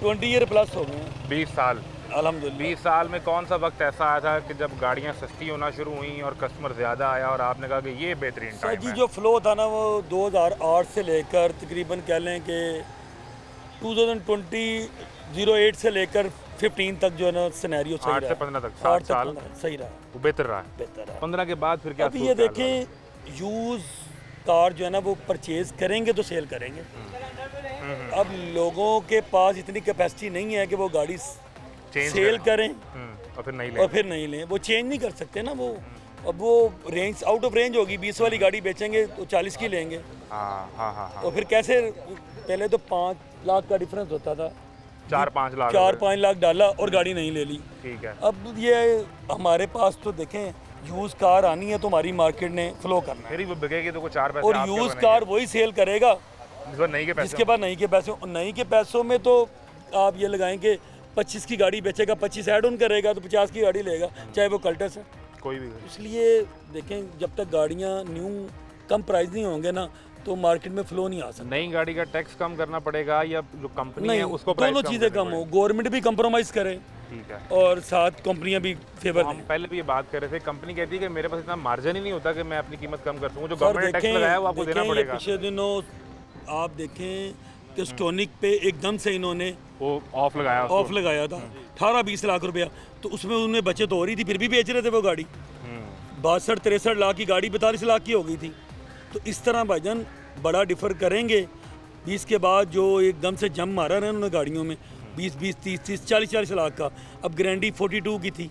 Speaker 5: 20 ईयर प्लस हो गए हैं
Speaker 1: 20 साल।
Speaker 5: अल्हम्दुलिल्लाह।
Speaker 1: 20 साल में कौन सा वक्त ऐसा आया था कि जब गाड़ियां सस्ती होना शुरू हुई और कस्टमर ज़्यादा आया और आपने कहा कि ये बेहतरीन
Speaker 5: सर
Speaker 1: टाइम
Speaker 5: जी
Speaker 1: है?
Speaker 5: जो फ्लो था ना वो 2008 से लेकर तकरीबन कह लें कि 2008 से लेकर 15 तक जो है ना सिनेरियो सही
Speaker 1: 8
Speaker 5: रहा।
Speaker 1: से 15 तक
Speaker 5: 8
Speaker 1: 7 साल
Speaker 5: 15 सही रहा,
Speaker 1: वो बेहतर रहा है।
Speaker 5: बेहतर रहा।
Speaker 1: 15 के बाद फिर क्या
Speaker 5: अब ये
Speaker 1: सूरत हाल हुआ?
Speaker 5: देखें, यूज़ कार जो है ना वो परचेज करेंगे तो सेल करेंगे। अब लोगों के पास इतनी कैपेसिटी नहीं है कि वो गाड़ी
Speaker 1: Change
Speaker 5: सेल करें
Speaker 1: और फिर नहीं
Speaker 5: और
Speaker 1: ले।
Speaker 5: फिर नहीं लें, वो चेंज नहीं कर सकते ना। वो अब वो रेंज आउट ऑफ रेंज होगी, 20 वाली गाड़ी बेचेंगे तो 40 की लेंगे।
Speaker 1: हाँ हाँ हाँ हाँ।
Speaker 5: और फिर कैसे, पहले तो 5 लाख का डिफरेंस होता था,
Speaker 1: 4-5 लाख
Speaker 5: 4-5 लाख डाला और गाड़ी नहीं ले ली।
Speaker 1: ठीक है।
Speaker 5: अब ये हमारे पास तो देखें यूज़ कार आनी है तो हमारी मार्केट ने फ्लो करना है,
Speaker 1: फिर ही वो बिकेगी तो कुछ 4 पैसे
Speaker 5: और
Speaker 1: आपके
Speaker 5: यूज़
Speaker 1: बनेंगे।
Speaker 5: कार वही सेल करेगा
Speaker 1: इस बार नहीं के पैसे
Speaker 5: जिसके पास नहीं के पैसे। और नहीं के पैसों में तो आप ये लगाएं कि 25 की गाड़ी बेचेगा, 25 ऐड ऑन करेगा तो 50 की गाड़ी लेगा, चाहे वो कल्टस है।
Speaker 1: कोई भी।
Speaker 5: इसलिए देखें जब तक गाड़ियाँ न्यू कम प्राइस नहीं होंगे ना तो मार्केट में फ्लो नहीं आ सकता।
Speaker 1: नई गाड़ी का टैक्स कम करना पड़ेगा या जो कंपनी है
Speaker 5: नहीं,
Speaker 1: उसको प्राइस
Speaker 5: दोनों
Speaker 1: कम
Speaker 5: चीज़ें
Speaker 1: करनी
Speaker 5: कम हो, गवर्नमेंट भी कंप्रोमाइज़ करे
Speaker 1: पड़ेगी? ठीक है।
Speaker 5: और साथ कंपनियां भी फेवर
Speaker 1: हम
Speaker 5: दें।
Speaker 1: पहले भी ये बात कर रहे थे, कंपनी कहती है कि मेरे पास इतना मार्जिन ही नहीं होता कि मैं अपनी कीमत कम कर सकूं। जो
Speaker 5: सर
Speaker 1: गवर्नमेंट ने टैक्स लगाया है वो आपको देना
Speaker 5: ये
Speaker 1: पड़ेगा।
Speaker 5: पिछले दिनों आप देखें कि स्टोनिक पे एकदम से इन्होंने
Speaker 1: वो ऑफ लगाया उसको।
Speaker 5: ऑफ लगाया था 18-20 लाख रुपया, तो उसमें उन्हें बचत हो रही थी, फिर भी बेच रहे थे वो गाड़ी। 62-63 लाख की गाड़ी 42 लाख की हो गई थी। तो इस तरह भाईजान बड़ा डिफर करेंगे। 20 के बाद जो एकदम से जम मारा ना उन्होंने गाड़ियों में 20-20, 30-30, 40-40 लाख का। अब ग्रैंडी 42 की थी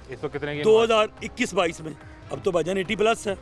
Speaker 1: इस वक्त कितने की
Speaker 5: 2021-22 में, अब तो भाईजान 80 प्लस है,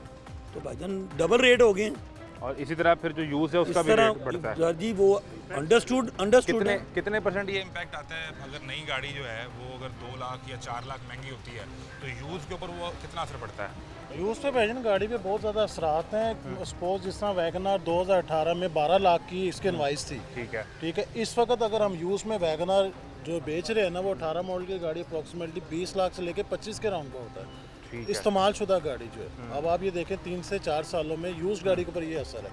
Speaker 5: तो भाईजान डबल रेट हो गए हैं।
Speaker 1: और इसी तरह फिर जो यूज है
Speaker 5: इस
Speaker 1: उसका भी रेट
Speaker 5: तरह
Speaker 1: बढ़ता है।
Speaker 5: सर जी वो अंडरस्टूड
Speaker 1: कितने कितने परसेंट ये इम्पैक्ट आता है अगर नई गाड़ी जो है वो अगर 2 लाख या 4 लाख महंगी होती है तो यूज के ऊपर वो कितना असर पड़ता है?
Speaker 6: यूज़ पे भाईजान गाड़ी पे बहुत ज़्यादा असरात हैं। सपोज जिस तरह वैगनार 2018 में 12 लाख की इसकी इनवाइस थी,
Speaker 1: ठीक है।
Speaker 6: ठीक है। इस वक्त अगर हम यूज़ में वैगनार जो बेच रहे हैं ना वो 18 मॉडल की गाड़ी अप्रॉक्सीमेटली 20 लाख से लेके 25 के राउंड का होता है,
Speaker 1: ठीक है।
Speaker 6: इस्तेमाल शुदा गाड़ी जो है। अब आप ये देखें 3 से 4 सालों में यूज़ गाड़ी के ऊपर ये असर है।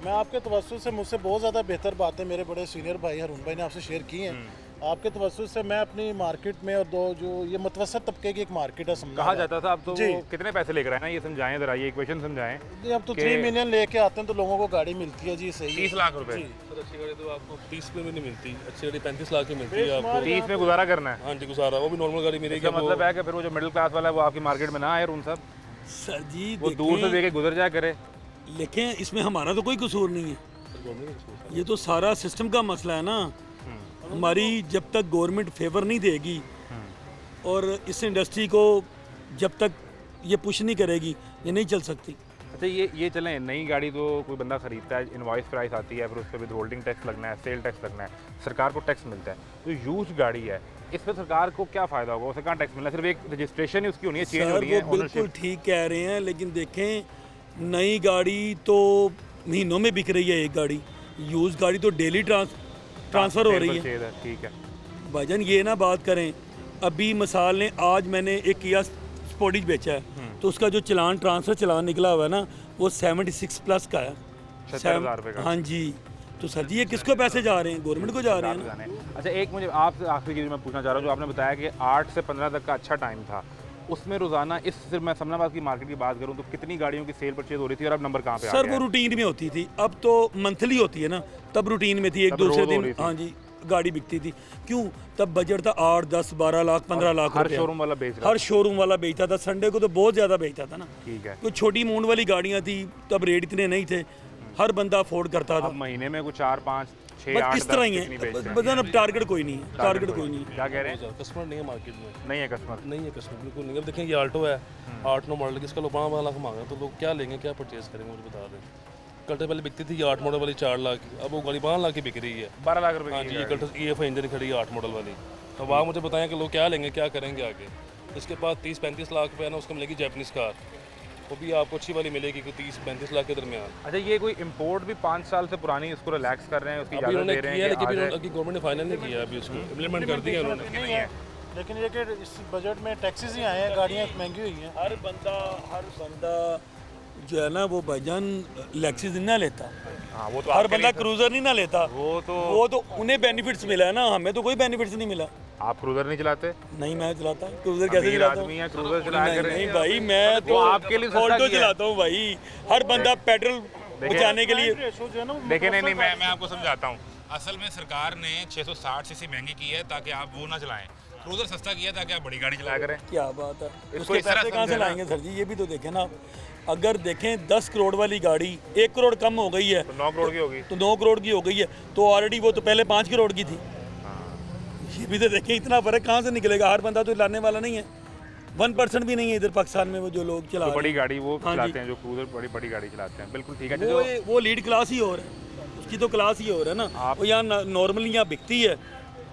Speaker 6: मैं आपके तवज्जुह से मुझसे बहुत ज़्यादा बेहतर बातें मेरे बड़े सीनियर भाई हरून भाई ने आपसे शेयर की हैं। आपके तवज्जुह से मैं अपनी मार्केट में और दो जो ये मुतवसत तबके की एक मार्केट है समझा
Speaker 1: कहा जाता था अब तो
Speaker 6: जी।
Speaker 1: वो कितने पैसे लेकर आए ना, ये समझाएं जरा, ये इक्वेशन समझाएं।
Speaker 6: जी, अब तो
Speaker 1: कि-
Speaker 6: 3 मिलियन लेके आते हैं तो लोगों को गाड़ी मिलती है जी, सही है।
Speaker 1: 30 लाख रुपए
Speaker 6: जी।
Speaker 7: सर अच्छी गाड़ी तो आपको 30 में भी नहीं मिलती, अच्छी गाड़ी 35 लाख की मिलती है आपको।
Speaker 1: 30 में गुजारा करना है।
Speaker 7: हाँ जी गुजारा, वो भी नॉर्मल गाड़ी मिलेगी
Speaker 1: इसका मतलब है कि फिर वो जो मिडिल क्लास वाला है वो आपकी मार्केट में ना आए, उन सब
Speaker 5: सर जी
Speaker 1: वो दूर से देके गुजर जाया करे।
Speaker 5: लेकिन इसमें हमारा तो कोई कसूर नहीं है, ये तो सारा सिस्टम का मसला है ना। हमारी जब तक गवर्नमेंट फेवर नहीं देगी और इस इंडस्ट्री को जब तक ये पुश नहीं करेगी ये नहीं चल सकती।
Speaker 1: अच्छा ये चलें, नई गाड़ी तो कोई बंदा ख़रीदता है, इनवॉइस प्राइस आती है, फिर उस पर विद होल्डिंग टैक्स लगना है, सेल टैक्स लगना है, सरकार को टैक्स मिलता है। तो यूज गाड़ी है, इस पर सरकार को क्या फ़ायदा होगा? उसे कहाँ टैक्स मिलना है? सिर्फ एक रजिस्ट्रेशन ही उसकी होनी है, चेंज हो रही है
Speaker 5: सर वो बिल्कुल ठीक कह रहे हैं, लेकिन देखें नई गाड़ी तो महीनों में बिक रही है एक गाड़ी, यूज़ गाड़ी तो डेली ट्रांसफ़र हो रही है।
Speaker 1: ठीक है
Speaker 5: भाईजान ये ना बात करें, अभी मिसाल ने आज मैंने एक किया स्पोर्टेज बेचा है, तो उसका जो चलान ट्रांसफ़र चलान निकला हुआ है ना वो 76 प्लस का है।
Speaker 1: 70,000 रुपये का।
Speaker 5: हाँ जी, तो सर जी ये किसको पैसे जा रहे हैं? गवर्नमेंट को जा रहे हैं ना।
Speaker 1: अच्छा एक मुझे आपसे आखिरी चीज़ मैं पूछना चाह रहा हूँ, जो आपने बताया कि 8 से 15 तक का अच्छा टाइम था, उसमें रोज़ाना इस सिर्फ मैं समनाबाद की मार्केट की बात करूँ तो कितनी गाड़ियों की सेल परचेज हो रही थी और अब नंबर कहाँ पे आ
Speaker 5: सर
Speaker 1: गया
Speaker 5: वो
Speaker 1: है?
Speaker 5: रूटीन में होती थी, अब तो मंथली होती है ना, तब रूटीन में थी, एक
Speaker 1: तब
Speaker 5: दूसरे
Speaker 1: रोज़ हो रही
Speaker 5: दिन
Speaker 1: थी।
Speaker 5: हाँ जी गाड़ी बिकती थी। क्यों? तब बजट था 8, 10, 12 लाख, 15 लाख
Speaker 1: हर
Speaker 5: रुपया।
Speaker 1: शोरूम वाला बेच रहा
Speaker 5: हर शोरूम वाला बेचता था, संडे को तो बहुत ज़्यादा बेचता था ना।
Speaker 1: ठीक है।
Speaker 5: कोई छोटी मूड वाली गाड़ियाँ थी, तब रेट इतने नहीं थे, हर बंदा अफोर्ड करता था।
Speaker 1: अब महीने में कुछ 4, 5, 6,
Speaker 5: बस
Speaker 1: 8,
Speaker 5: इस तरह ही
Speaker 1: 10 कितनी बेचते
Speaker 5: है,
Speaker 1: हैं?
Speaker 5: बस अब टारगेट कोई नहीं है, टारगेट कोई नहीं है।
Speaker 1: क्या कह रहे हैं?
Speaker 7: कस्टमर नहीं है मार्केट में,
Speaker 1: नहीं है कस्टमर।
Speaker 7: नहीं है कस्टमर, बिल्कुल नहीं। अब देखें ये आल्टो है, 8-9 मॉडल की, इसका लोग 12 लाख मांग रहे हैं, तो लोग क्या लेंगे, क्या परचेज करेंगे मुझे बता दें। कल्टर पहले बिकती थी 8 मॉडल वाली 4 लाख की, अब वो गाड़ी 12 लाख की बिक रही है।
Speaker 1: 12 लाख रुपए
Speaker 7: हाँ
Speaker 1: की
Speaker 7: जी,
Speaker 1: है
Speaker 7: ये कल्टर EF इंजन खड़ी है 8 मॉडल वाली। अब आप मुझे बताएं कि लोग क्या लेंगे, क्या करेंगे आगे। इसके बाद 30-35 लाख रुपये ना उसको मिलेगी जैपनीज़ कार, वो भी आपको अच्छी वाली मिलेगी कि 30-35 लाख के दरमियान।
Speaker 1: अच्छा ये कोई इंपोर्ट भी 5 साल से पुरानी उसको रिलैक्स कर रहे हैं, उसकी
Speaker 7: अभी
Speaker 1: इजाज़त
Speaker 7: उन्होंने
Speaker 1: दे रहे
Speaker 7: किया,
Speaker 1: हैं
Speaker 7: लेकिन
Speaker 1: कि आ जाए?
Speaker 7: अभी गवर्नमेंट ने फाइनल नहीं किया, अभी उसको इम्प्लीमेंट कर दिया उन्होंने।
Speaker 6: नहीं है, लेकिन ये कि इस बजट में टैक्सेस ही आए हैं, गाड़ियाँ महंगी हुई हैं।
Speaker 5: हर बंदा जो है ना वो भाईजान लैक्सिस नहीं ना लेता,
Speaker 1: हाँ वो तो
Speaker 5: हर
Speaker 1: आपके
Speaker 5: बंदा
Speaker 1: लिए-
Speaker 5: क्रूजर नहीं ना लेता।
Speaker 1: वो
Speaker 5: तो उन्हें बेनिफिट्स मिला है ना, हमें तो कोई बेनिफिट्स नहीं मिला।
Speaker 1: आप क्रूजर नहीं चलाते?
Speaker 5: नहीं मैं चलाता क्रूजर, कैसे
Speaker 1: अमीर
Speaker 5: चलाता
Speaker 1: आदमी
Speaker 5: हूँ?
Speaker 1: है, क्रूजर चलाया
Speaker 5: नहीं,
Speaker 1: करें।
Speaker 5: नहीं भाई मैं तो
Speaker 1: आपके लिए सस्ता
Speaker 5: ऑल्टो
Speaker 1: किया है।
Speaker 5: चलाता हूँ भाई, हर बंदा पेट्रोल बचाने के लिए।
Speaker 6: रेशो जो है ना वो
Speaker 1: देखिए नहीं मैं आपको समझाता हूँ। असल में सरकार ने 660 सीसी महंगी की है ताकि आप वो ना चलाएं, क्रूजर सस्ता किया ताकि आप बड़ी गाड़ी चलाया करें।
Speaker 5: क्या बात है,
Speaker 1: इसको
Speaker 5: उसके
Speaker 1: इस तरह
Speaker 5: पैसे कहाँ से
Speaker 1: समझे ना।
Speaker 5: लाएंगे सर जी? ये भी तो देखें ना, अगर देखें 10 करोड़ वाली गाड़ी 1 करोड़ कम हो गई है
Speaker 1: तो 9 करोड़ की होगी।
Speaker 5: तो 9 करोड़ की हो गई है, तो ऑलरेडी वो तो पहले 5 करोड़ की थी। ये भी तो देखें, इतना फर्क कहाँ से निकलेगा? हर बंदा तो लाने वाला नहीं है, 1% भी नहीं है इधर पाकिस्तान में वो जो लोग चला
Speaker 1: तो
Speaker 5: रहे
Speaker 1: बड़ी
Speaker 5: हैं।
Speaker 1: गाड़ी वो
Speaker 5: हाँ जी।
Speaker 1: चलाते हैं, जो क्रूजर बड़ी गाड़ी चलाते हैं। बिल्कुल ठीक है। जो
Speaker 5: वो लीड क्लास ही और है, उसकी तो क्लास ही और है ना।
Speaker 1: आप-
Speaker 5: वो यहाँ नॉर्मली यहाँ बिकती है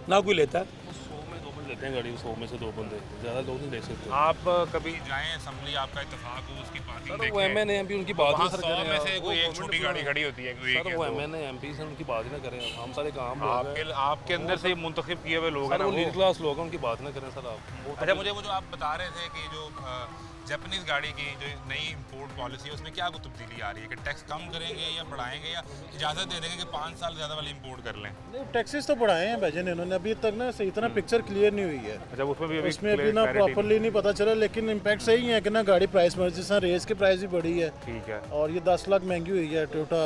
Speaker 5: ना, कोई लेता है।
Speaker 7: 100 में 2 बंदे लेते हैं गाड़ी, 100 में से 2 बंदे, ज़्यादा लोग नहीं ले सकते।
Speaker 1: आप कभी जाएं असेंबली, आपका इत्तेफाक हो, उसकी पार्किंग
Speaker 7: सर
Speaker 1: देखें,
Speaker 7: वो MN MP उनकी बात
Speaker 1: वहाँ
Speaker 7: ही सर
Speaker 1: 100
Speaker 7: करें
Speaker 1: में
Speaker 7: आप।
Speaker 1: से कोई एक छोटी गाड़ी खड़ी होती है, कोई एक
Speaker 7: सर
Speaker 1: या
Speaker 7: वो
Speaker 1: दो।
Speaker 7: MN MP से उनकी बात ही ना करें, हम सारे काम लोग हैं।
Speaker 1: आपके अंदर से मुंतखब किए हुए लोग हैं
Speaker 7: सर
Speaker 1: ना
Speaker 7: वो
Speaker 1: वो।
Speaker 7: लीड क्लास लोग हैं, उनकी बात ना करें सर आप।
Speaker 1: अच्छा मुझे वो जो आप बता रहे थे कि जो जापानीज़ गाड़ी की जो नई इंपोर्ट पॉलिसी है उसमें क्या कुछ तब्दीली आ रही है कि टैक्स कम करेंगे या बढ़ाएंगे या इजाज़त दे देंगे कि 5 साल ज़्यादा वाली इंपोर्ट कर लें?
Speaker 6: नहीं, टैक्सेस तो बढ़ाए हैं भाईजान इन्होंने, अभी तक ना सही इतना पिक्चर क्लियर नहीं हुई है।
Speaker 1: अच्छा उसमें भी
Speaker 6: उसमें अभी ना प्रॉपरली नहीं पता चला, लेकिन इम्पैक्ट सही है कि ना गाड़ी प्राइस में जिस तरह रेस की प्राइस भी बढ़ी है
Speaker 1: ठीक है।
Speaker 6: और ये 10 लाख महंगी हुई है टोयोटा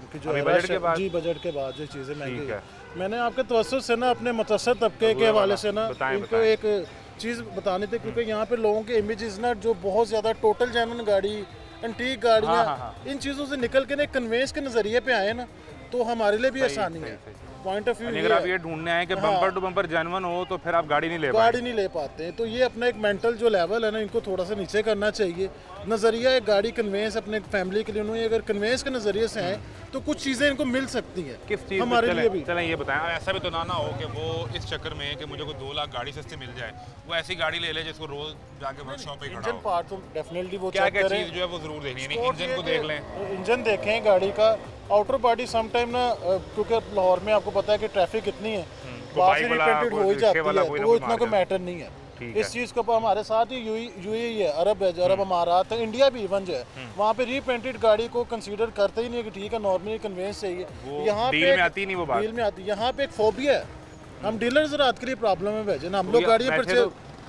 Speaker 6: की जो
Speaker 1: अभी
Speaker 6: है
Speaker 1: बजट के बाद?
Speaker 6: जी बजट के बाद जो चीज़ें महंगी
Speaker 1: ठीक
Speaker 6: हुई
Speaker 1: है।
Speaker 6: मैंने आपके तवज्जुह से ना अपने मुतवस्सित तबके के हवाले से ना
Speaker 1: बताएं,
Speaker 6: इनको एक चीज़ बतानी थी, क्योंकि यहाँ पे लोगों के इमेजेस ना जो बहुत ज़्यादा टोटल जेन्युइन गाड़ी, एंटीक गाड़ियाँ, इन चीज़ों से निकल के ना कन्वेंस के नज़रिए पे आए ना, तो हमारे लिए भी आसानी है। पॉइंट ऑफ व्यू
Speaker 1: अगर आप ये ढूंढने आए कि बम्पर टू बम्पर जेन्युइन हो तो फिर आप गाड़ी नहीं ले पाएंगे।
Speaker 6: गाड़ी नहीं ले पाते हैं, तो ये अपना एक मेंटल जो लेवल है ना इनको थोड़ा सा नीचे करना चाहिए। नज़रिया एक गाड़ी कन्वेंस अपने फैमिली के लिए, उन्होंने अगर कन्वेंस के नज़रिए से आए तो कुछ चीज़ें इनको मिल सकती हैं
Speaker 1: किस चीज़
Speaker 6: हमारे लिए भी।
Speaker 1: चलें ये बताएं, ऐसा भी तो ना हो कि वो इस चक्कर में कि मुझे कोई 2 लाख गाड़ी सस्ती मिल जाए, वो ऐसी गाड़ी ले ले जिसको रोज जाके वर्कशॉप पे खड़ा
Speaker 6: इंजन
Speaker 1: हो।
Speaker 6: पार्ट तो डेफिनेटली वो
Speaker 1: क्या
Speaker 6: चेक
Speaker 1: क्या
Speaker 6: करें।
Speaker 1: चीज़ जो है वो ज़रूर देखनी है, यानी इंजन को देख लें।
Speaker 6: इंजन देखें गाड़ी का, आउटर बॉडी सम टाइम ना, क्योंकि लाहौर में आपको पता है कि ट्रैफिक इतनी है, बाहर से
Speaker 1: बाइक वाला,
Speaker 6: रिपेंटेड हो ही
Speaker 1: कोई
Speaker 6: जाती
Speaker 1: रिक्शे वाला,
Speaker 6: है,
Speaker 1: कोई
Speaker 6: तो
Speaker 1: ना
Speaker 6: वो
Speaker 1: कोई
Speaker 6: इतना
Speaker 1: मार
Speaker 6: कोई
Speaker 1: जाता है।
Speaker 6: मैटर नहीं है।
Speaker 1: ठीक
Speaker 6: इस चीज़ के ऊपर हमारे साथ ही यूएई है, अरब है, अरब अमारात है, इंडिया भी इवन जो है, वहाँ पे रीपेंटेड गाड़ी को कंसीडर करते ही नहीं है कि ठीक है नॉर्मली कन्वेंस चाहिए। यहाँ
Speaker 1: डील में आती नहीं वो बात।
Speaker 6: डील में आती, यहाँ पे एक फोबिया है, हम डीलर्स रात के लिए प्रॉब्लम है भेजे ना, हम लोग गाड़ियाँ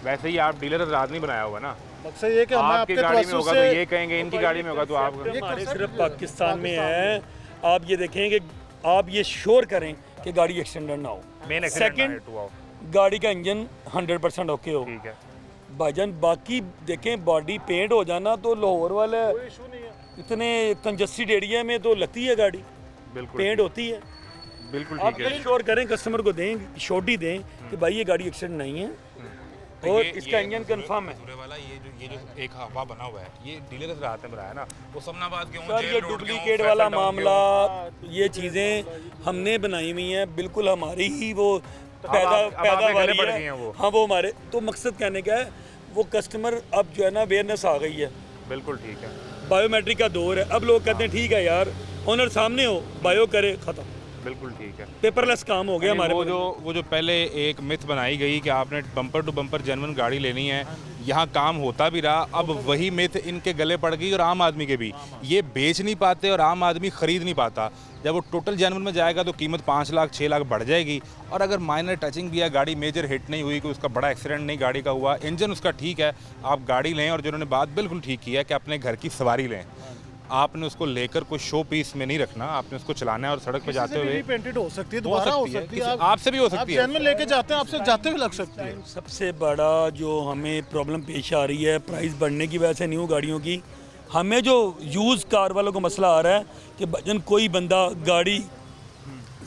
Speaker 1: वैसे ही आप डीलर रात नहीं बनाया होगा ना,
Speaker 6: मकसद ये कि हम
Speaker 1: आपकी
Speaker 6: आपके
Speaker 1: गाड़ी में
Speaker 6: तवज्जुह
Speaker 1: होगा तो
Speaker 6: से
Speaker 1: ये कहेंगे, इनकी गाड़ी में होगा तो आप
Speaker 5: हमारे सिर्फ पाकिस्तान में है। आप ये देखेंगे, आप ये श्योर करें कि गाड़ी एक्सीडेंट ना हो।
Speaker 1: मेन
Speaker 5: सेकंड, गाड़ी का इंजन 100% ओके हो।
Speaker 1: ठीक है।
Speaker 5: भाईजान बाकी देखें, बॉडी पेंट हो जाना तो लाहौर वाले इतने कंजस्टेड एरिया में तो लगती है गाड़ी,
Speaker 1: बिल्कुल
Speaker 5: पेंट होती है।
Speaker 1: बिल्कुल
Speaker 5: आप
Speaker 1: ठीक है।
Speaker 5: ये श्योर करें, कस्टमर को दें, श्योरिटी दें कि भाई ये गाड़ी एक्सीडेंट नहीं है, और इसका इंजन कंफर्म है
Speaker 1: पूरे वाला ये जो एक हवा बना हुआ है, ये डीलर से रात में बनाया ना, वो समनाबाद के हों,
Speaker 5: सर
Speaker 1: जेल
Speaker 5: ये
Speaker 1: रोड के हों,
Speaker 5: डुप्लीकेट
Speaker 1: फैसल
Speaker 5: वाला
Speaker 1: टाउन के हों।
Speaker 5: मामला, ये चीज़ें हमने बनाई हुई हैं, बिल्कुल हमारी ही वो
Speaker 1: अब आपके
Speaker 5: पैदावारी
Speaker 1: गले पड़ गई
Speaker 5: है
Speaker 1: हैं वो।
Speaker 5: हाँ वो हमारे तो मकसद कहने का है, वो कस्टमर अब जो है ना अवेयरनेस आ गई है,
Speaker 1: बिल्कुल ठीक है,
Speaker 5: बायोमेट्रिक का दौर है, अब लोग कहते हैं ठीक है यार ऑनर सामने हो, बायो करे, ख़त्म,
Speaker 1: बिल्कुल ठीक है।
Speaker 5: पेपरलेस काम हो गया हमारे
Speaker 1: वो जो पहले एक मिथ बनाई गई कि आपने बम्पर टू बम्पर जेन्युइन गाड़ी लेनी है, यहाँ काम होता भी रहा, अब वही मिथ इनके गले पड़ गई और आम आदमी के भी, ये बेच नहीं पाते और आम आदमी ख़रीद नहीं पाता। जब वो टोटल जेन्युइन में जाएगा तो कीमत 5 लाख 6 लाख बढ़ जाएगी, और अगर माइनर टचिंग भी है, गाड़ी मेजर हिट नहीं हुई, कोई उसका बड़ा एक्सीडेंट नहीं गाड़ी का हुआ, इंजन उसका ठीक है, आप गाड़ी लें। और जिन्होंने बात बिल्कुल ठीक की है कि अपने घर की सवारी लें, आपने उसको लेकर कोई शो पीस में नहीं रखना, आपने उसको चलाना है और सड़क पे जाते हुए
Speaker 6: पेंटेड हो सकती है, दोबारा हो सकती है,
Speaker 2: आपसे भी हो सकती है,
Speaker 6: जेन्युइन लेके जाते हैं, आपसे जाते हुए लग सकती है।
Speaker 5: सबसे बड़ा जो हमें प्रॉब्लम पेश आ रही है प्राइस बढ़ने की वजह से न्यू गाड़ियों की, हमें जो यूज़ कार वालों को मसला आ रहा है कि भजन कोई बंदा गाड़ी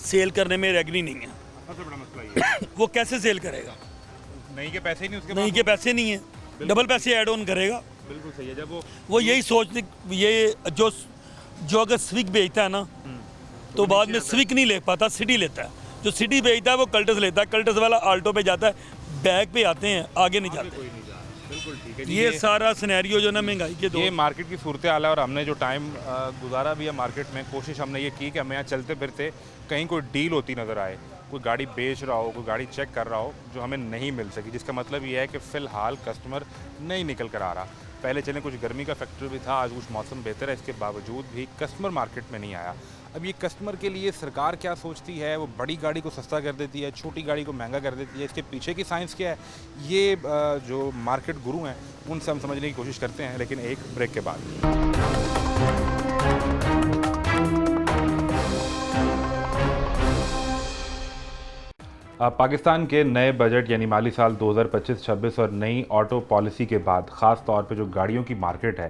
Speaker 5: सेल करने में रेगनी नहीं है,
Speaker 1: सबसे बड़ा मसला ये है।
Speaker 5: वो कैसे सेल करेगा,
Speaker 1: नहीं के पैसे ही नहीं उसके
Speaker 5: नहीं के पैसे नहीं है, डबल पैसे ऐड ऑन करेगा।
Speaker 1: बिल्कुल सही है। जब
Speaker 5: वो यही सोचते, ये जो अगर स्विक बेचता है ना तो बाद में स्विक नहीं ले पाता, सिटी लेता है, जो सिटी बेचता है वो कल्टस लेता है, कल्टस वाला आल्टो पे जाता है, बैक पे आते हैं, आगे नहीं जाते।
Speaker 1: बिल्कुल ठीक है।
Speaker 5: ये सारा सिनेरियो जो ना महंगाई के
Speaker 1: ये
Speaker 5: दौर,
Speaker 1: मार्केट की सूरत हाल है और हमने जो टाइम गुजारा भी है मार्केट में, कोशिश हमने ये की कि हमें यहाँ चलते फिरते कहीं कोई डील होती नज़र आए, कोई गाड़ी बेच रहा हो, कोई गाड़ी चेक कर रहा हो जो हमें नहीं मिल सकी, जिसका मतलब ये है कि फ़िलहाल कस्टमर नहीं निकल कर आ रहा। पहले चलें कुछ गर्मी का फैक्टर भी था, आज कुछ मौसम बेहतर है, इसके बावजूद भी कस्टमर मार्केट में नहीं आया। अब ये कस्टमर के लिए सरकार क्या सोचती है, वो बड़ी गाड़ी को सस्ता कर देती है, छोटी गाड़ी को महंगा कर देती है, इसके पीछे की साइंस क्या है, ये जो मार्केट गुरु हैं उनसे हम समझने की कोशिश करते हैं, लेकिन एक ब्रेक के बाद। पाकिस्तान के नए बजट यानी माली साल 2025-26 और नई ऑटो पॉलिसी के बाद ख़ास तौर पे जो गाड़ियों की मार्केट है,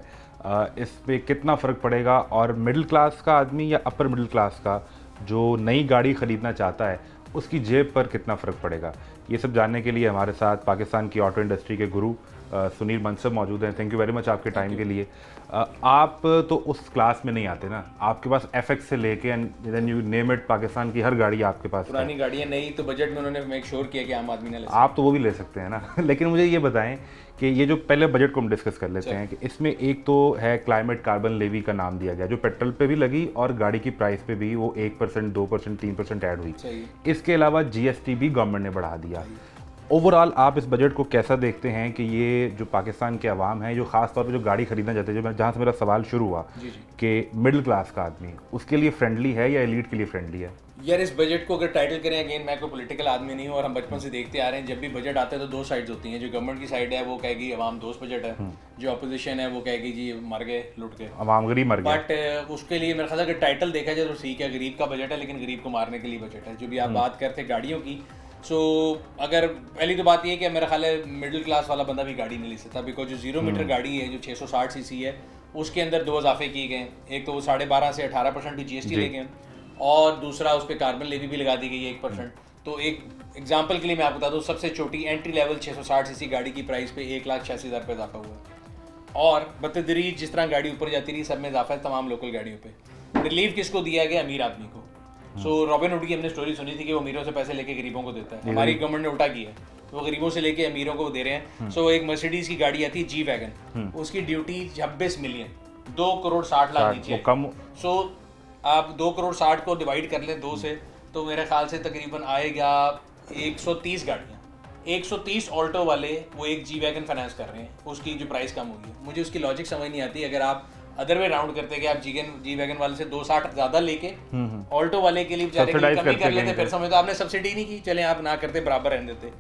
Speaker 1: इस पे कितना फ़र्क पड़ेगा, और मिडिल क्लास का आदमी या अपर मिडिल क्लास का जो नई गाड़ी ख़रीदना चाहता है उसकी जेब पर कितना फ़र्क पड़ेगा, ये सब जानने के लिए हमारे साथ पाकिस्तान की ऑटो इंडस्ट्री के गुरु सुनील मनसब मौजूद हैं। थैंक यू वेरी मच आपके टाइम के लिए। आप तो उस क्लास में नहीं आते ना, आपके पास FX से लेके and then you name it, Pakistan की हर गाड़ी आपके पास है।
Speaker 8: पुरानी गाड़ियाँ नई तो बजट में उन्होंने मेक श्योर किया कि आम आदमी ना ले
Speaker 1: आप तो वो भी ले सकते हैं ना लेकिन मुझे ये बताएं कि ये जो पहले बजट को हम डिस्कस कर लेते हैं कि इसमें एक तो है क्लाइमेट कार्बन लेवी का नाम दिया गया, जो पेट्रोल पे भी लगी और गाड़ी की प्राइस पे भी वो 1%, 2%, 3% ऐड हुई। इसके अलावा GST भी गवर्नमेंट ने बढ़ा दिया। ओवरऑल आप इस बजट को कैसा देखते हैं कि ये जो पाकिस्तान के अवाम है, जो ख़ास तौर पे जो गाड़ी खरीदना चाहते हैं, जहाँ से मेरा सवाल शुरू हुआ कि मिडिल क्लास का आदमी, उसके लिए फ्रेंडली है या एलीट के लिए फ्रेंडली है?
Speaker 8: यार इस बजट को अगर टाइटल करें, अगेन मैं कोई पॉलिटिकल आदमी नहीं हूँ और हम बचपन से देखते आ रहे हैं, जब भी बजट आता है तो दो साइड्स होती हैं। जो गवर्नमेंट की साइड है वो कहेगी अवाम दोस्त बजट है, जो अपोजिशन है वो कहेगी जी मर गए लुट के,
Speaker 1: अवाम गरीब मर गए।
Speaker 8: बट उसके लिए मेरे ख्याल अगर टाइटल देखा जाए तो ठीक है, गरीब का बजट है लेकिन गरीब को मारने के लिए बजट है। जो भी आप बात करते गाड़ियों की, सो अगर पहली तो बात ये है कि मेरा ख्याल है मिडिल क्लास वाला बंदा भी गाड़ी नहीं ले सकता, बिकॉज जो 0 मीटर गाड़ी है जो 660 सीसी है उसके अंदर 2 इजाफे किए गए। एक तो वो 12.5 से 18% की GST ले गए, और दूसरा उस पर कार्बन लेवी भी लगा दी गई है 1%। तो एक एग्जांपल के लिए मैं आपको बता दूँ, सबसे छोटी एंट्री लेवल 660 सीसी गाड़ी की प्राइस पे 1,86,000 रुपये इजाफा हुआ है, और बतदरीज जिस तरह गाड़ी ऊपर जाती रही सब में इजाफा है तमाम लोकल गाड़ियों पे। रिलीफ किसको दिया गया? अमीर आदमी को। सो रॉबिन हुड की हमने स्टोरी सुनी थी कि वो अमीरों से पैसे लेके गरीबों को देता है, हमारी गवर्नमेंट ने उल्टा किया है, वो गरीबों से लेके अमीरों को दे रहे हैं। सो एक मर्सिडीज की गाड़ी आती है G वैगन, उसकी ड्यूटी 26 मिलियन, 2 करोड़ 60 लाख नीचे
Speaker 1: कम।
Speaker 8: सो आप 2 करोड़ 60 को डिवाइड कर लें 2 से, तो मेरे ख्याल से तकरीबन आएगा 130 गाड़ियाँ, 130 ऑल्टो वाले वो एक G वैगन फाइनेंस कर रहे हैं, उसकी जो प्राइस कम होगी। मुझे उसकी लॉजिक समझ नहीं आती। अगर आप अदर वे राउंड करते कि आप G वैगन वाले से 260 ज्यादा लेके ऑल्टो वाले के लिए बेचारे की कमी कर लेते, फिर समझ तो आपने सब्सिडी नहीं की, चले आप ना करते बराबर रहने देते,